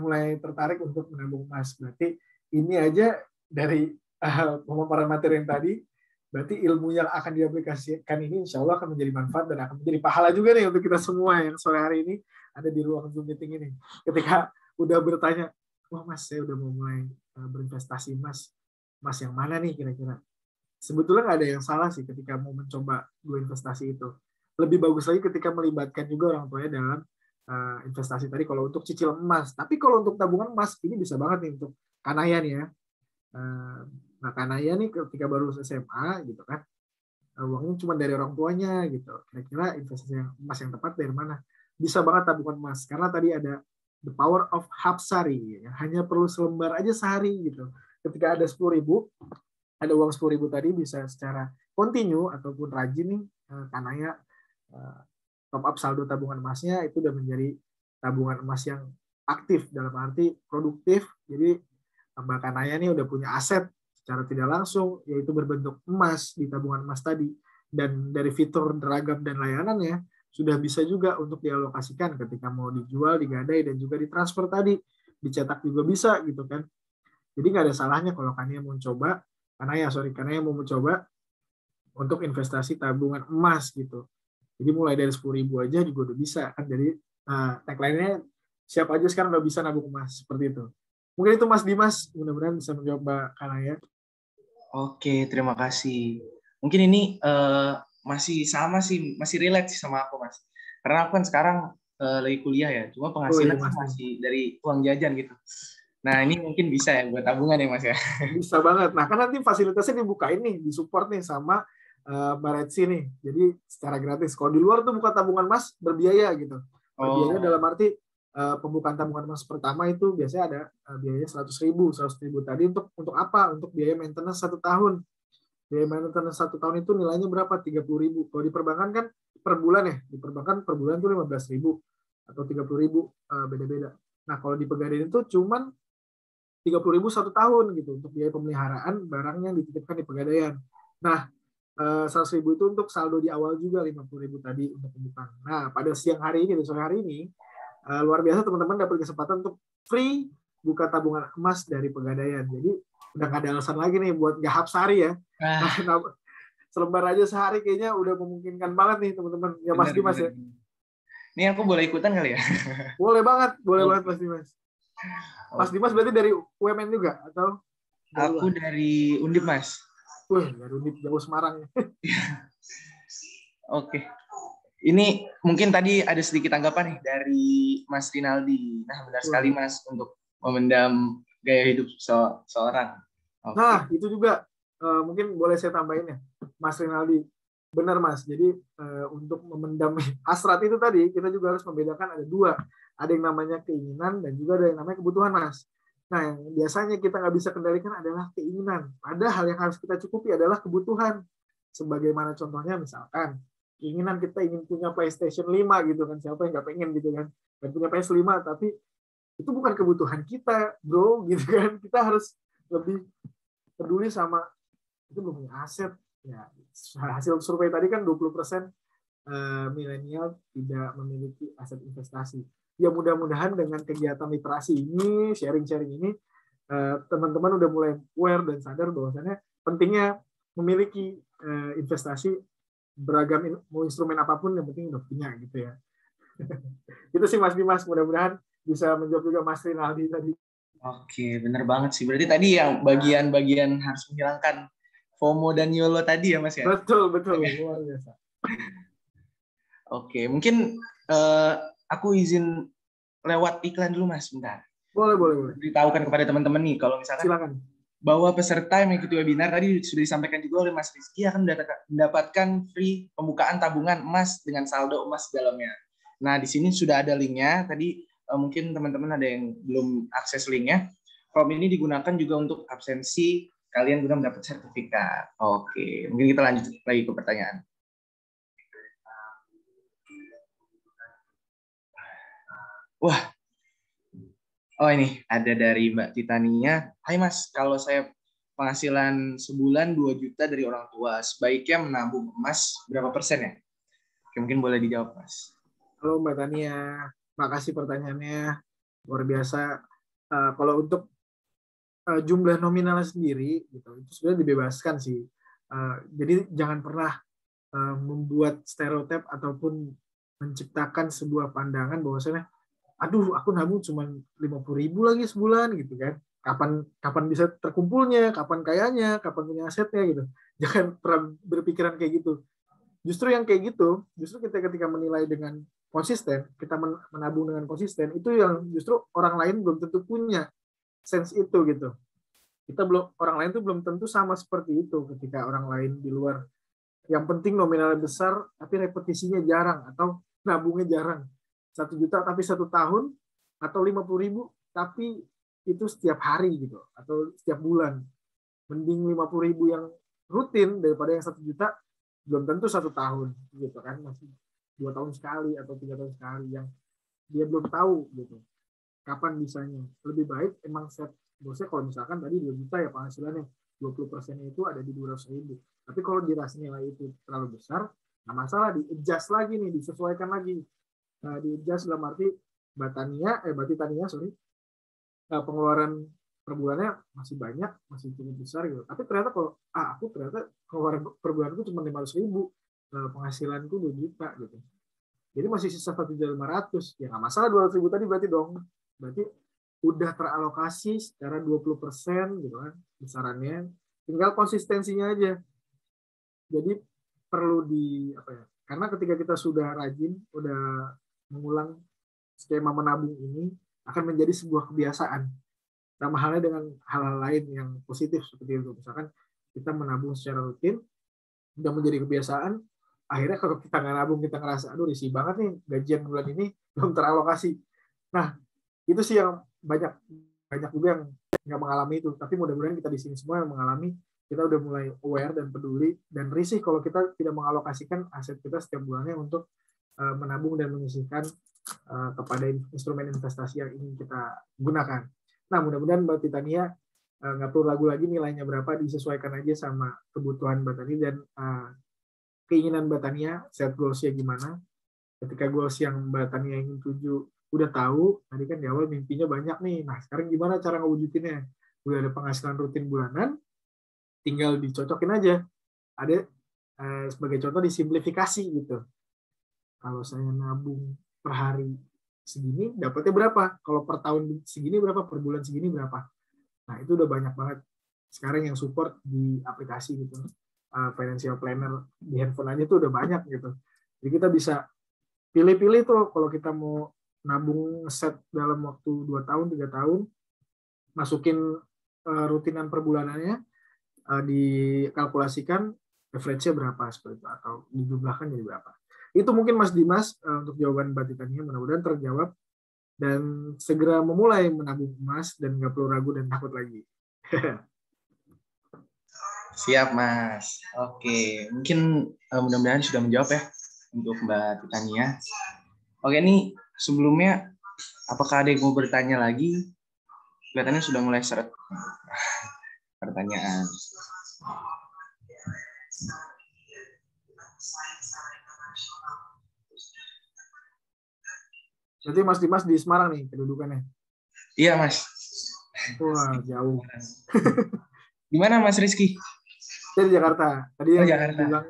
[SPEAKER 5] mulai tertarik untuk menabung emas. Berarti ini aja dari pemaparan materi yang tadi, berarti ilmu yang akan diaplikasikan ini insya Allah akan menjadi manfaat dan akan menjadi pahala juga nih untuk kita semua yang sore hari ini ada di ruang Zoom meeting ini. Ketika udah bertanya, wah Mas, saya udah mau mulai berinvestasi emas yang mana nih kira-kira? Sebetulnya nggak ada yang salah sih ketika mau mencoba dua investasi itu. Lebih bagus lagi ketika melibatkan juga orang tuanya dalam investasi tadi kalau untuk cicilan emas. Tapi kalau untuk tabungan emas ini bisa banget nih untuk Kanaya nih ya. Nah Kanaya nih ketika baru SMA gitu kan, uangnya cuma dari orang tuanya gitu. Kira-kira investasi yang emas yang tepat dari mana? Bisa banget tabungan emas karena tadi ada the power of hapsari, ya. Hanya perlu selembar aja sehari gitu. Ketika ada 10.000, ada uang 10.000 tadi bisa secara kontinu ataupun rajin nih Kanaya top up saldo tabungan emasnya itu udah menjadi tabungan emas yang aktif dalam arti produktif. Jadi Mbak Kanaya nih udah punya aset secara tidak langsung yaitu berbentuk emas di tabungan emas tadi, dan dari fitur beragam dan layanannya sudah bisa juga untuk dialokasikan ketika mau dijual, digadai dan juga ditransfer tadi, dicetak juga bisa gitu kan. Jadi nggak ada salahnya kalau Kanaya mau mencoba untuk investasi tabungan emas gitu. Jadi mulai dari 10.000 aja juga udah bisa kan. Jadi tagline-nya siapa aja sekarang udah bisa nabung emas seperti itu. Mungkin itu Mas Dimas, mudah-mudahan bisa menjawab Mbak Kanaya.
[SPEAKER 4] Oke, terima kasih. Mungkin ini masih sama sih, masih relate sih sama aku Mas. Karena aku kan sekarang lagi kuliah ya, cuma penghasilan masih dari uang jajan gitu. Nah ini mungkin bisa ya buat tabungan ya Mas ya.
[SPEAKER 5] Bisa banget. Nah kan nanti fasilitasnya dibukain nih, disupport nih sama Mbak Retsi nih, jadi secara gratis. Kalau di luar tuh buka tabungan emas berbiaya gitu. Berbiaya dalam arti pembukaan tabungan emas pertama itu biasanya ada biayanya 100.000 tadi untuk apa? Untuk biaya maintenance 1 tahun. Biaya maintenance 1 tahun itu nilainya berapa? 30.000. Kalau di perbankan kan per bulan ya, di perbankan per bulan tuh 15.000 atau 30.000 beda-beda. Nah kalau di Pegadaian itu cuman 30.000 1 tahun gitu untuk biaya pemeliharaan barang yang dititipkan di Pegadaian. Nah 100.000 itu untuk saldo di awal juga, 50.000 tadi untuk pembukaan. Nah, pada siang hari ini, sore hari ini, luar biasa teman-teman dapat kesempatan untuk free buka tabungan emas dari Pegadaian. Jadi, udah nggak ada alasan lagi nih buat nggak hapsari ya. Nah, selembar aja sehari kayaknya udah memungkinkan banget nih teman-teman. Ya Mas Dimas ya.
[SPEAKER 4] Ini aku boleh ikutan kali ya?
[SPEAKER 5] Boleh banget Mas Dimas. Mas Dimas berarti dari UMN juga atau?
[SPEAKER 4] Aku dari Undip Mas.
[SPEAKER 5] Wah, dari Undip jauh Semarang.
[SPEAKER 4] Oke. Ini mungkin tadi ada sedikit tanggapan nih dari Mas Rinaldi. Nah, benar sekali Mas untuk memendam gaya hidup seorang. Oke.
[SPEAKER 5] Nah, itu juga mungkin boleh saya tambahin ya, Mas Rinaldi. Benar, Mas. Jadi untuk memendam hasrat itu tadi, kita juga harus membedakan ada dua. Ada yang namanya keinginan dan juga ada yang namanya kebutuhan, Mas. Nah, yang biasanya kita nggak bisa kendalikan adalah keinginan. Padahal yang harus kita cukupi adalah kebutuhan. Sebagaimana contohnya misalkan, keinginan kita ingin punya PlayStation 5 gitu kan. Siapa yang nggak pengen gitu kan. Dan punya PS5, tapi itu bukan kebutuhan kita, bro, gitu kan. Kita harus lebih peduli sama itu belum punya aset. Ya, hasil survei tadi kan 20% milenial tidak memiliki aset investasi. Ya mudah-mudahan dengan kegiatan literasi ini, sharing-sharing ini, teman-teman udah mulai aware dan sadar bahwasannya pentingnya memiliki investasi beragam instrumen apapun, yang penting udah punya gitu ya. Itu sih Mas Dimas, mudah-mudahan bisa menjawab juga Mas Rinaldi tadi.
[SPEAKER 4] Oke, bener banget sih. Berarti tadi yang bagian-bagian harus menghilangkan FOMO dan YOLO tadi ya, Mas ya?
[SPEAKER 5] Betul, luar biasa.
[SPEAKER 4] Oke, mungkin aku izin lewat iklan dulu, Mas, bentar.
[SPEAKER 5] Boleh.
[SPEAKER 4] Beritahukan kepada teman-teman nih, kalau misalkan
[SPEAKER 5] Silakan.
[SPEAKER 4] bahwa peserta yang mengikuti webinar tadi sudah disampaikan juga oleh Mas Rizky akan mendapatkan free pembukaan tabungan emas dengan saldo emas di dalamnya. Nah, di sini sudah ada linknya. Tadi mungkin teman-teman ada yang belum akses linknya. Form ini digunakan juga untuk absensi kalian guna mendapat sertifikat. Oke, mungkin kita lanjut lagi ke pertanyaan. Wah, oh ini ada dari Mbak Titania. Hai Mas, kalau saya penghasilan sebulan 2 juta dari orang tua, sebaiknya menabung emas berapa persen ya? Oke, mungkin boleh dijawab Mas.
[SPEAKER 5] Halo Mbak Tania, makasih pertanyaannya, luar biasa. Kalau untuk jumlah nominalnya sendiri, gitu, itu sebenarnya dibebaskan sih. Jadi jangan pernah membuat stereotip ataupun menciptakan sebuah pandangan bahwasanya aduh aku nabung cuma 50.000 lagi sebulan gitu kan, kapan bisa terkumpulnya, kapan kayanya, kapan punya asetnya gitu. Jangan pernah berpikiran kayak gitu. Justru yang kayak gitu, justru kita ketika menilai dengan konsisten, kita menabung dengan konsisten, itu yang justru orang lain belum tentu punya sense itu gitu. Orang lain tuh belum tentu sama seperti itu ketika orang lain di luar. Yang penting nominalnya besar tapi repetisinya jarang atau nabungnya jarang. 1 juta tapi 1 tahun, atau 50.000 tapi itu setiap hari gitu, atau setiap bulan. Mending 50.000 yang rutin daripada yang 1 juta belum tentu 1 tahun gitu kan, masih 2 tahun sekali atau 3 tahun sekali yang dia belum tahu gitu kapan bisanya. Lebih baik emang set bosnya, kalau misalkan tadi 2 juta ya penghasilannya, 20% itu ada di 200.000. Tapi kalau dirasa nilai itu terlalu besar, nggak masalah, di-adjust lagi nih, disesuaikan lagi. Di-adjust dalam arti Mbak Tania, pengeluaran per bulannya masih banyak, masih cukup besar gitu. Tapi ternyata kalau aku ternyata pengeluaran per bulan itu cuma 500.000, penghasilanku 2 juta gitu. Jadi masih sisa 1.500.000, ya nggak masalah 200.000 tadi berarti dong. Berarti udah teralokasi secara 20% gitu kan besarannya. Tinggal konsistensinya aja. Jadi perlu karena ketika kita sudah rajin, udah mengulang skema menabung ini, akan menjadi sebuah kebiasaan. Sama halnya dengan hal-hal lain yang positif seperti itu. Misalkan kita menabung secara rutin, udah menjadi kebiasaan, akhirnya kalau kita nggak nabung, kita ngerasa, aduh risih banget nih, gajian bulan ini belum teralokasi. Nah, itu sih yang banyak juga yang nggak mengalami itu. Tapi mudah-mudahan kita di sini semua yang mengalami, kita udah mulai aware dan peduli, dan risih kalau kita tidak mengalokasikan aset kita setiap bulannya untuk menabung dan menyisihkan kepada instrumen investasi yang ingin kita gunakan. Nah, mudah-mudahan Mbak Titania nggak perlu ragu lagi nilainya berapa, disesuaikan aja sama kebutuhan Mbak Tania dan keinginan Mbak Tania, set goals-nya gimana. Ketika goals yang Mbak Tania ingin tuju udah tahu, tadi kan di awal mimpinya banyak nih. Nah, sekarang gimana cara ngewujudinnya? Udah ada penghasilan rutin bulanan, tinggal dicocokin aja. Ada sebagai contoh disimplifikasi gitu. Kalau saya nabung per hari segini, dapatnya berapa? Kalau per tahun segini berapa? Per bulan segini berapa? Nah, itu udah banyak banget sekarang yang support di aplikasi gitu. Financial planner di handphone aja tuh udah banyak gitu. Jadi kita bisa pilih-pilih tuh kalau kita mau nabung set dalam waktu 2 tahun, 3 tahun, masukin rutinan per bulanannya dikalkulasikan average-nya berapa seperti itu, atau dijumlahkan jadi berapa. Itu mungkin Mas Dimas untuk jawaban Mbak Titania, mudah-mudahan terjawab dan segera memulai menabung emas dan nggak perlu ragu dan takut lagi.
[SPEAKER 4] Siap, Mas. Oke, mungkin mudah-mudahan sudah menjawab ya untuk Mbak Titania. Oke, nih sebelumnya apakah ada yang mau bertanya lagi? Kelihatannya sudah mulai seret pertanyaan.
[SPEAKER 5] Berarti Mas Dimas di Semarang nih kedudukannya?
[SPEAKER 4] Iya, Mas.
[SPEAKER 5] Wah, jauh.
[SPEAKER 4] Gimana Mas Rizky?
[SPEAKER 5] Saya di Jakarta. Tadi yang
[SPEAKER 4] Jakarta.
[SPEAKER 5] bilang,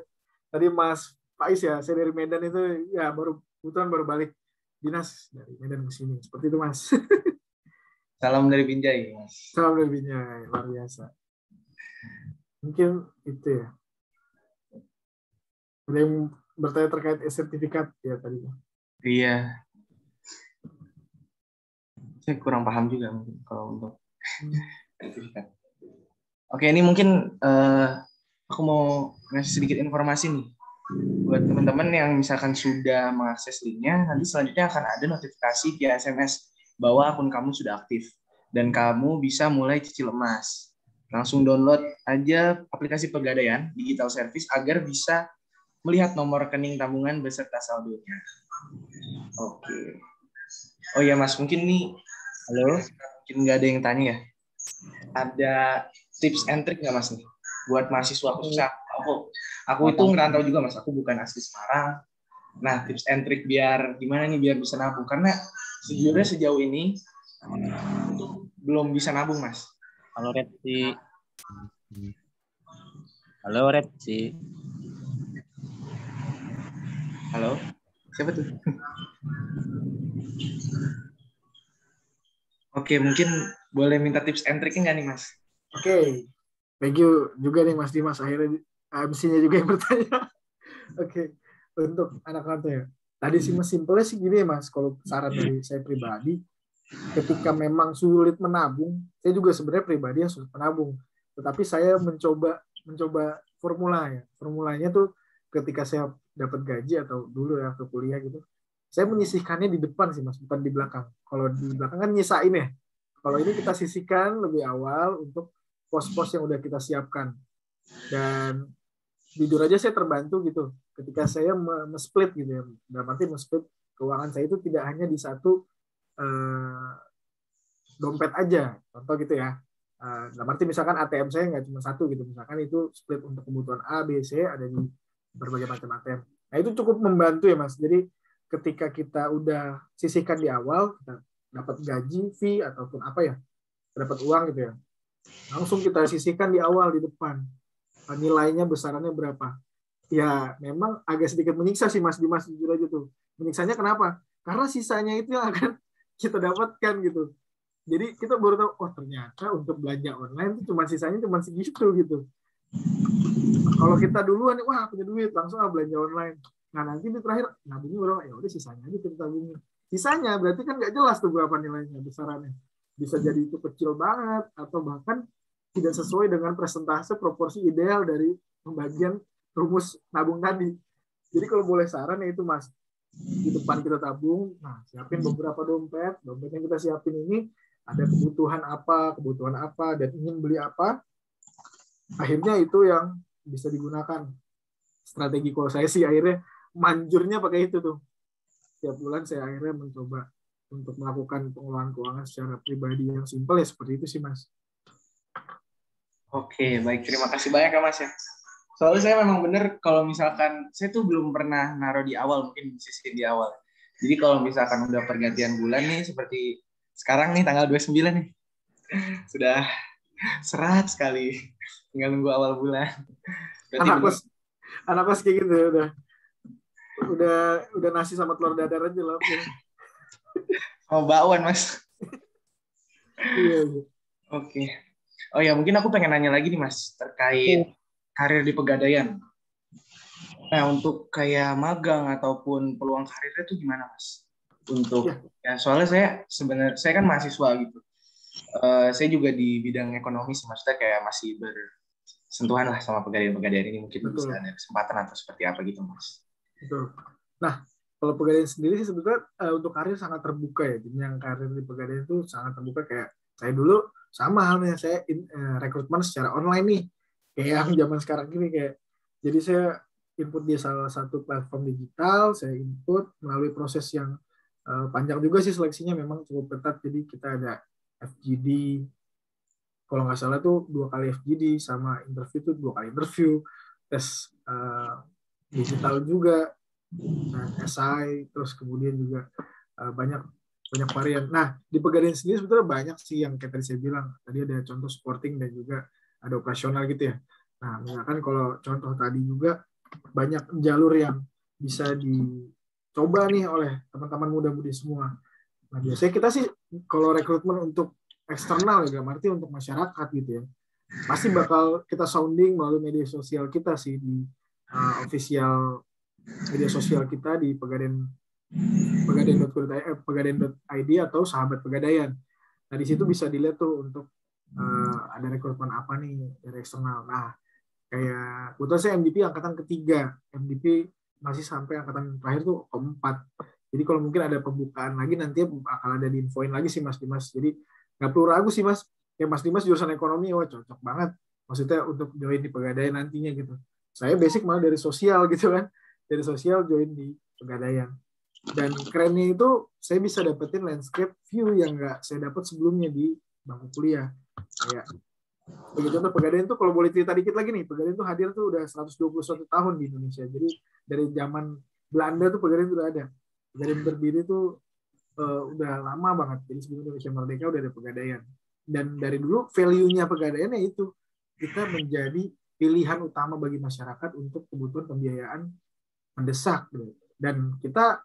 [SPEAKER 5] tadi Mas Faiz ya, saya dari Medan itu ya kebetulan baru balik dinas dari Medan ke sini. Seperti itu, Mas.
[SPEAKER 4] Salam dari Binjai, Mas.
[SPEAKER 5] Salam dari Binjai, luar biasa. Mungkin itu ya. Ada yang bertanya terkait sertifikat ya tadi.
[SPEAKER 4] Iya. Saya kurang paham juga mungkin kalau untuk sertifikat. Oke, ini mungkin aku mau ngasih sedikit informasi nih buat teman-teman yang misalkan sudah mengakses linknya, nanti selanjutnya akan ada notifikasi via SMS bahwa akun kamu sudah aktif dan kamu bisa mulai cicil emas. Langsung download aja aplikasi Pegadaian Digital Service agar bisa melihat nomor rekening tabungan beserta saldonya. Oke. Oh ya Mas, mungkin nih, halo, mungkin nggak ada yang tanya ya. Ada tips and trick nggak Mas nih buat mahasiswa khusus aku itu ngerantau juga Mas, aku bukan asli Semarang. Nah, tips and trick biar gimana nih biar bisa nabung, karena sejujurnya sejauh ini itu belum bisa nabung Mas.
[SPEAKER 7] Halo Redsi. Halo Redsi.
[SPEAKER 4] Halo, siapa tuh? Oke, mungkin boleh minta tips and trick nggak nih Mas?
[SPEAKER 5] Oke. Thank you juga nih Mas Dimas, akhirnya MC-nya juga yang bertanya. Oke. Untuk anak rantau ya. Tadi sih Mas, simpelnya sih gini ya Mas, kalau saran dari saya pribadi, ketika memang sulit menabung, saya juga sebenarnya pribadi yang sulit menabung. Tetapi saya mencoba formula ya. Formulanya tuh ketika saya dapat gaji atau dulu ya ke kuliah gitu, saya menyisihkannya di depan sih Mas, bukan di belakang. Kalau di belakang kan nyisain ya. Kalau ini kita sisihkan lebih awal untuk pos-pos yang udah kita siapkan. Dan jujur aja saya terbantu gitu ketika saya split gitu ya. Dalam arti split keuangan saya itu tidak hanya di satu dompet aja. Contoh gitu ya. Dalam arti misalkan ATM saya nggak cuma satu gitu. Misalkan itu split untuk kebutuhan A, B, C ada di berbagai macam ATM. Nah itu cukup membantu ya Mas. Jadi ketika kita udah sisihkan di awal, kita dapat gaji, fee, ataupun apa ya, dapat uang gitu ya, langsung kita sisihkan di awal, di depan. Nilainya besarannya berapa. Ya memang agak sedikit menyiksa sih Mas Dimas, jujur aja tuh. Menyiksanya kenapa? Karena sisanya itu yang akan kita dapatkan gitu. Jadi kita baru tahu, oh ternyata untuk belanja online itu sisanya cuma segitu gitu. Kalau kita duluan, wah punya duit, langsung belanja online. Nah nanti di terakhir, nabungnya berapa? Ya udah sisanya aja kita tabungin. Sisanya berarti kan nggak jelas tuh berapa nilainya, besarannya. Bisa jadi itu kecil banget, atau bahkan tidak sesuai dengan persentase proporsi ideal dari pembagian rumus nabung tadi. Jadi kalau boleh saran ya itu Mas, di depan kita tabung, nah siapin beberapa dompet yang kita siapin ini ada kebutuhan apa, dan ingin beli apa, akhirnya itu yang bisa digunakan. Strategi kalau saya sih akhirnya manjurnya pakai itu tuh. Setiap bulan saya akhirnya mencoba untuk melakukan pengelolaan keuangan secara pribadi yang simpel ya seperti itu sih Mas.
[SPEAKER 4] Oke, baik. Terima kasih banyak ya Mas ya. Soalnya saya memang benar kalau misalkan saya tuh belum pernah naruh di awal, mungkin sisih di awal. Jadi kalau misalkan udah pergantian bulan nih, seperti sekarang nih tanggal 29 nih, sudah serat sekali. Tinggal nunggu awal bulan.
[SPEAKER 5] Anak kos kayak gitu ya, udah nasi sama telur dadar aja lah.
[SPEAKER 4] Oh, bakwan Mas.
[SPEAKER 5] Iya.
[SPEAKER 4] Oke. Oh ya, mungkin aku pengen nanya lagi nih Mas terkait karir di Pegadaian. Nah, untuk kayak magang ataupun peluang karirnya itu gimana Mas? Untuk ya soalnya saya kan mahasiswa gitu. Saya juga di bidang ekonomi sih, maksudnya kayak masih bersentuhan lah sama pegadaian-pegadaian ini, mungkin bisa
[SPEAKER 5] Betul,
[SPEAKER 4] ada kesempatan atau seperti apa gitu, Mas.
[SPEAKER 5] betul. Nah, kalau pegadaian sendiri sih sebetulnya untuk karir sangat terbuka ya. Jadi yang karir di pegadaian itu sangat terbuka, kayak saya dulu sama halnya, saya rekrutmen secara online nih. Kayak yang zaman sekarang ini kayak, jadi saya input di salah satu platform digital, saya input melalui proses yang panjang juga sih, seleksinya memang cukup ketat. Jadi kita ada FGD, kalau nggak salah tuh 2 kali FGD, sama interview tuh 2 kali interview, tes digital juga, dan SI, terus kemudian juga banyak banyak varian. Nah, di Pegadaian sendiri sebetulnya banyak sih yang kayak tadi saya bilang. Tadi ada contoh supporting dan juga ada operasional gitu ya. Nah, misalkan kalau contoh tadi juga banyak jalur yang bisa dicoba nih oleh teman-teman muda-mudi semua. Nah, biasanya kita sih kalau rekrutmen untuk eksternal ya, arti untuk masyarakat gitu ya, pasti bakal kita sounding melalui media sosial kita sih, di official media sosial kita di pegadaian.id atau sahabat pegadaian. Nah, di situ bisa dilihat tuh untuk ada rekrutmen apa nih dari eksternal. Nah, kayak kebetulan saya MDP angkatan ketiga, MDP masih sampai angkatan terakhir tuh keempat. Jadi kalau mungkin ada pembukaan lagi nanti akan ada diinfoin lagi sih Mas Dimas. Jadi nggak perlu ragu sih Mas. Kayak Mas Dimas jurusan ekonomi, wah cocok banget. Maksudnya untuk join di Pegadaian nantinya gitu. Saya basic malah dari sosial gitu kan. Dari sosial join di Pegadaian. Dan kerennya itu saya bisa dapetin landscape view yang nggak saya dapat sebelumnya di bangku kuliah. Kayak sebagai contoh, Pegadaian tuh kalau boleh cerita dikit lagi nih, Pegadaian tuh hadir tuh udah 121 tahun di Indonesia. Jadi dari zaman Belanda tuh Pegadaian udah ada. Pegadaian berdiri tuh udah lama banget. Jadi sebelum Indonesia merdeka udah ada Pegadaian. Dan dari dulu value-nya Pegadaian itu kita menjadi pilihan utama bagi masyarakat untuk kebutuhan pembiayaan mendesak. Dan kita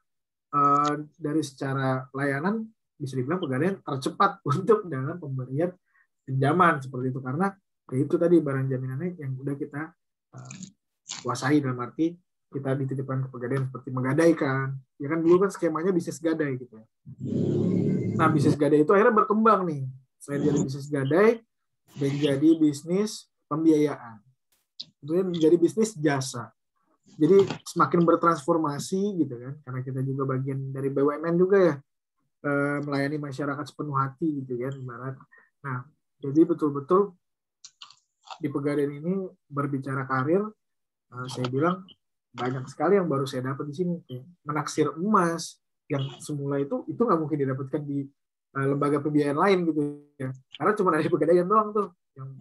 [SPEAKER 5] dari secara layanan bisa dibilang Pegadaian tercepat untuk dalam pemberian pinjaman seperti itu, karena ya itu tadi barang jaminannya yang udah kita kuasai, dalam arti kita dititipkan ke Pegadaian seperti menggadaikan. Ya kan dulu kan skemanya bisnis gadai gitu ya. Nah, bisnis gadai itu akhirnya berkembang nih. Selain jadi bisnis gadai, menjadi bisnis pembiayaan. Kemudian menjadi bisnis jasa. Jadi semakin bertransformasi gitu kan, karena kita juga bagian dari BUMN juga ya, melayani masyarakat sepenuh hati gitu kan, ibarat. Nah, jadi betul-betul di Pegadaian ini berbicara karir, saya bilang banyak sekali yang baru saya dapat di sini. Menaksir emas yang semula itu nggak mungkin didapatkan di lembaga pembiayaan lain gitu ya. Karena cuma ada di Pegadaian doang tuh yang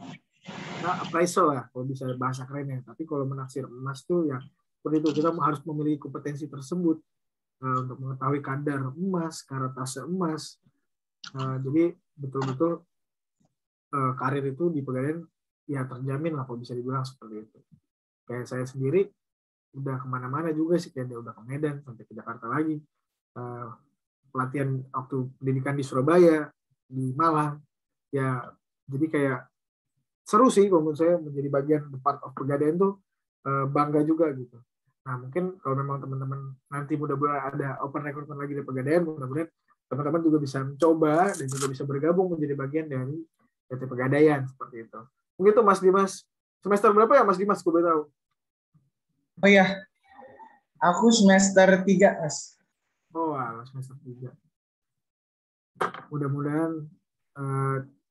[SPEAKER 5] appraisal lah kalau bisa bahasa kerennya. Tapi kalau menaksir emas tuh ya seperti itu, kita harus memiliki kompetensi tersebut untuk mengetahui kadar emas, karatase emas. Jadi betul-betul karir itu di Pegadaian ya terjamin lah kalau bisa dibilang seperti itu. Kayak saya sendiri udah kemana-mana juga sih, kayak udah ke Medan sampai ke Jakarta lagi, pelatihan waktu pendidikan di Surabaya, di Malang ya. Jadi kayak seru sih kalau menurut saya menjadi bagian part of Pegadaian tuh, bangga juga gitu. Nah, mungkin kalau memang teman-teman nanti mudah-mudahan ada open recruitment lagi di Pegadaian, mudah-mudahan teman-teman juga bisa mencoba dan juga bisa bergabung menjadi bagian dari PT Pegadaian seperti itu. Mungkin itu Mas Dimas. Semester berapa ya Mas Dimas? Gue tahu.
[SPEAKER 4] Oh iya, aku semester 3, Mas.
[SPEAKER 5] Oh, semester 3. Mudah-mudahan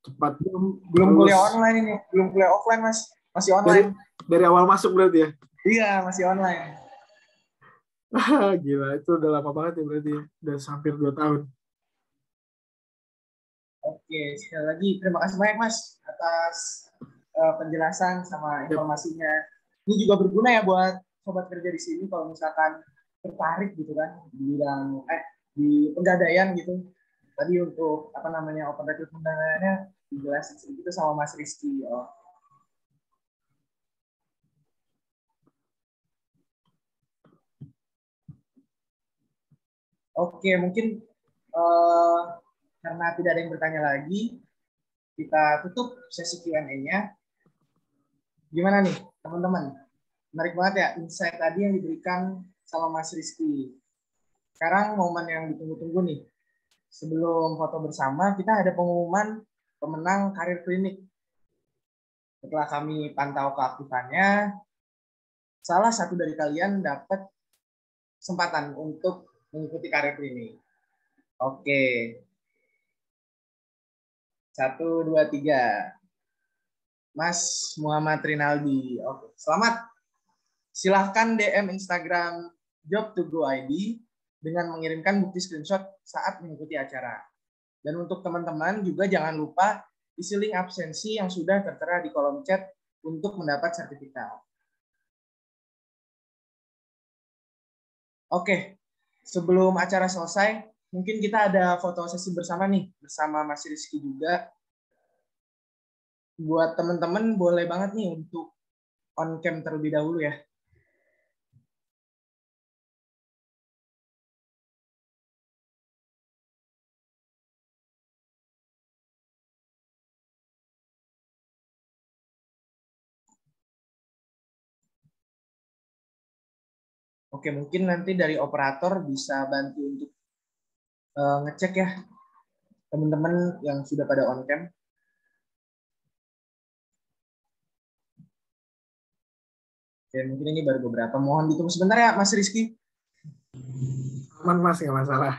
[SPEAKER 5] cepat.
[SPEAKER 4] Belum kuliah online ini, belum kuliah offline Mas, masih online.
[SPEAKER 5] Dari awal masuk berarti ya?
[SPEAKER 4] Iya, masih online.
[SPEAKER 5] Gila, itu udah lama banget ya berarti, udah hampir 2 tahun.
[SPEAKER 4] Oke, sekali lagi terima kasih banyak Mas atas penjelasan sama informasinya. Ini juga berguna ya buat sobat kerja di sini kalau misalkan tertarik gitu kan di bidang di Pegadaian gitu. Tadi untuk open recruitment dan lainnya dijelasin sedikit sama Mas Rizky. Oke, mungkin karena tidak ada yang bertanya lagi, kita tutup sesi Q&A-nya. Gimana nih, teman-teman? Menarik banget ya insight tadi yang diberikan sama Mas Rizky. Sekarang momen yang ditunggu-tunggu nih. Sebelum foto bersama, kita ada pengumuman pemenang karir klinik. Setelah kami pantau keaktifannya, salah satu dari kalian dapat kesempatan untuk mengikuti karir klinik. Oke. 1, 2, 3. Mas Muhammad Rinaldi. Oke, selamat. Silahkan DM Instagram Job2Go ID dengan mengirimkan bukti screenshot saat mengikuti acara. Dan untuk teman-teman juga jangan lupa isi link absensi yang sudah tertera di kolom chat untuk mendapat sertifikat. Oke, sebelum acara selesai, mungkin kita ada foto sesi bersama nih, bersama Mas Rizky juga. Buat teman-teman boleh banget nih untuk on cam terlebih dahulu ya. Oke, mungkin nanti dari operator bisa bantu untuk ngecek ya teman-teman yang sudah pada on cam. Oke, mungkin ini baru beberapa. Mohon ditunggu sebentar ya, Mas Rizky.
[SPEAKER 5] Aman Mas, nggak masalah.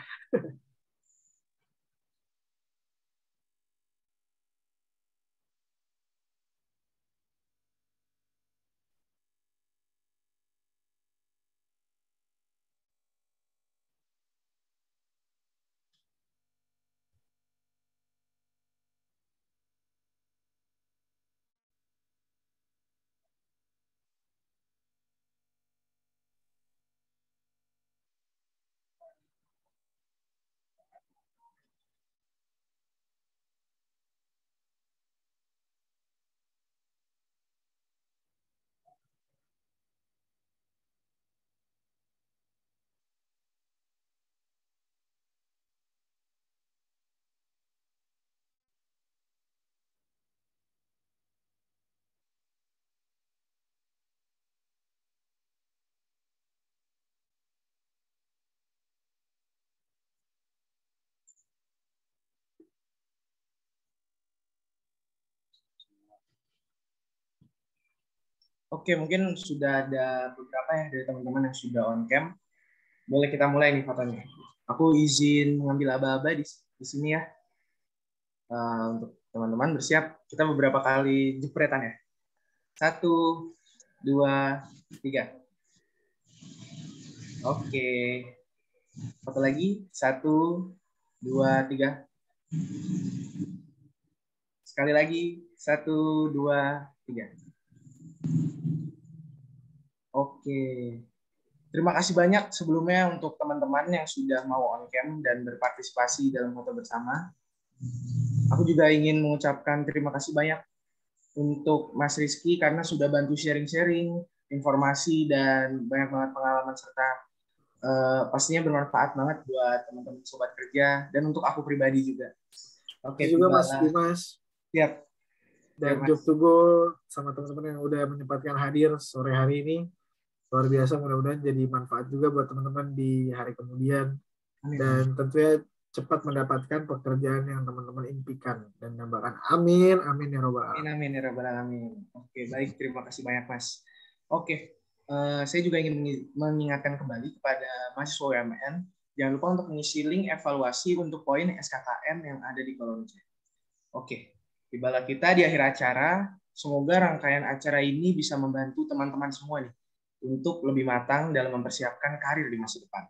[SPEAKER 4] Oke, mungkin sudah ada beberapa ya dari teman-teman yang sudah on cam. Boleh kita mulai nih fotonya. Aku izin mengambil aba-aba di sini ya. Untuk teman-teman bersiap. Kita beberapa kali jepretan ya. 1, 2, 3. Oke. Foto lagi. 1, 2, 3. Sekali lagi. 1, 2, 3. Oke. Terima kasih banyak sebelumnya untuk teman-teman yang sudah mau on cam dan berpartisipasi dalam foto bersama. Aku juga ingin mengucapkan terima kasih banyak untuk Mas Rizky karena sudah bantu sharing-sharing informasi dan banyak banget pengalaman serta pastinya bermanfaat banget buat teman-teman sobat kerja dan untuk aku pribadi juga. Oke,
[SPEAKER 5] juga Mas Dimas.
[SPEAKER 4] Siap.
[SPEAKER 5] Dan Job2Go sama teman-teman yang udah menyempatkan hadir sore hari ini. Luar biasa, mudah-mudahan jadi manfaat juga buat teman-teman di hari kemudian. Amin. Dan tentunya cepat mendapatkan pekerjaan yang teman-teman impikan dan menambahkan amin ya robbal alamin.
[SPEAKER 4] Amin ya robbal alamin. Oke, baik, terima kasih banyak Mas. Oke, saya juga ingin mengingatkan kembali kepada mahasiswa UMN, jangan lupa untuk mengisi link evaluasi untuk poin SKKM yang ada di kolom chat. Oke, tibalah kita di akhir acara. Semoga rangkaian acara ini bisa membantu teman-teman semua nih untuk lebih matang dalam mempersiapkan karir di masa depan.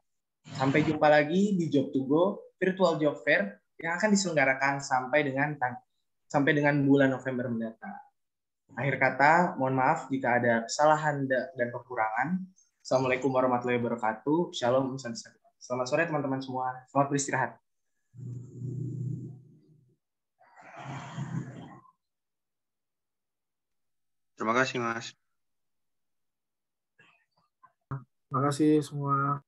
[SPEAKER 4] Sampai jumpa lagi di Job2Go Virtual Job Fair yang akan diselenggarakan sampai dengan bulan November mendatang. Akhir kata, mohon maaf jika ada kesalahan dan kekurangan. Assalamualaikum warahmatullahi wabarakatuh. Shalom. Selamat sore teman-teman semua. Selamat beristirahat.
[SPEAKER 6] Terima kasih, Mas.
[SPEAKER 5] Terima kasih semua.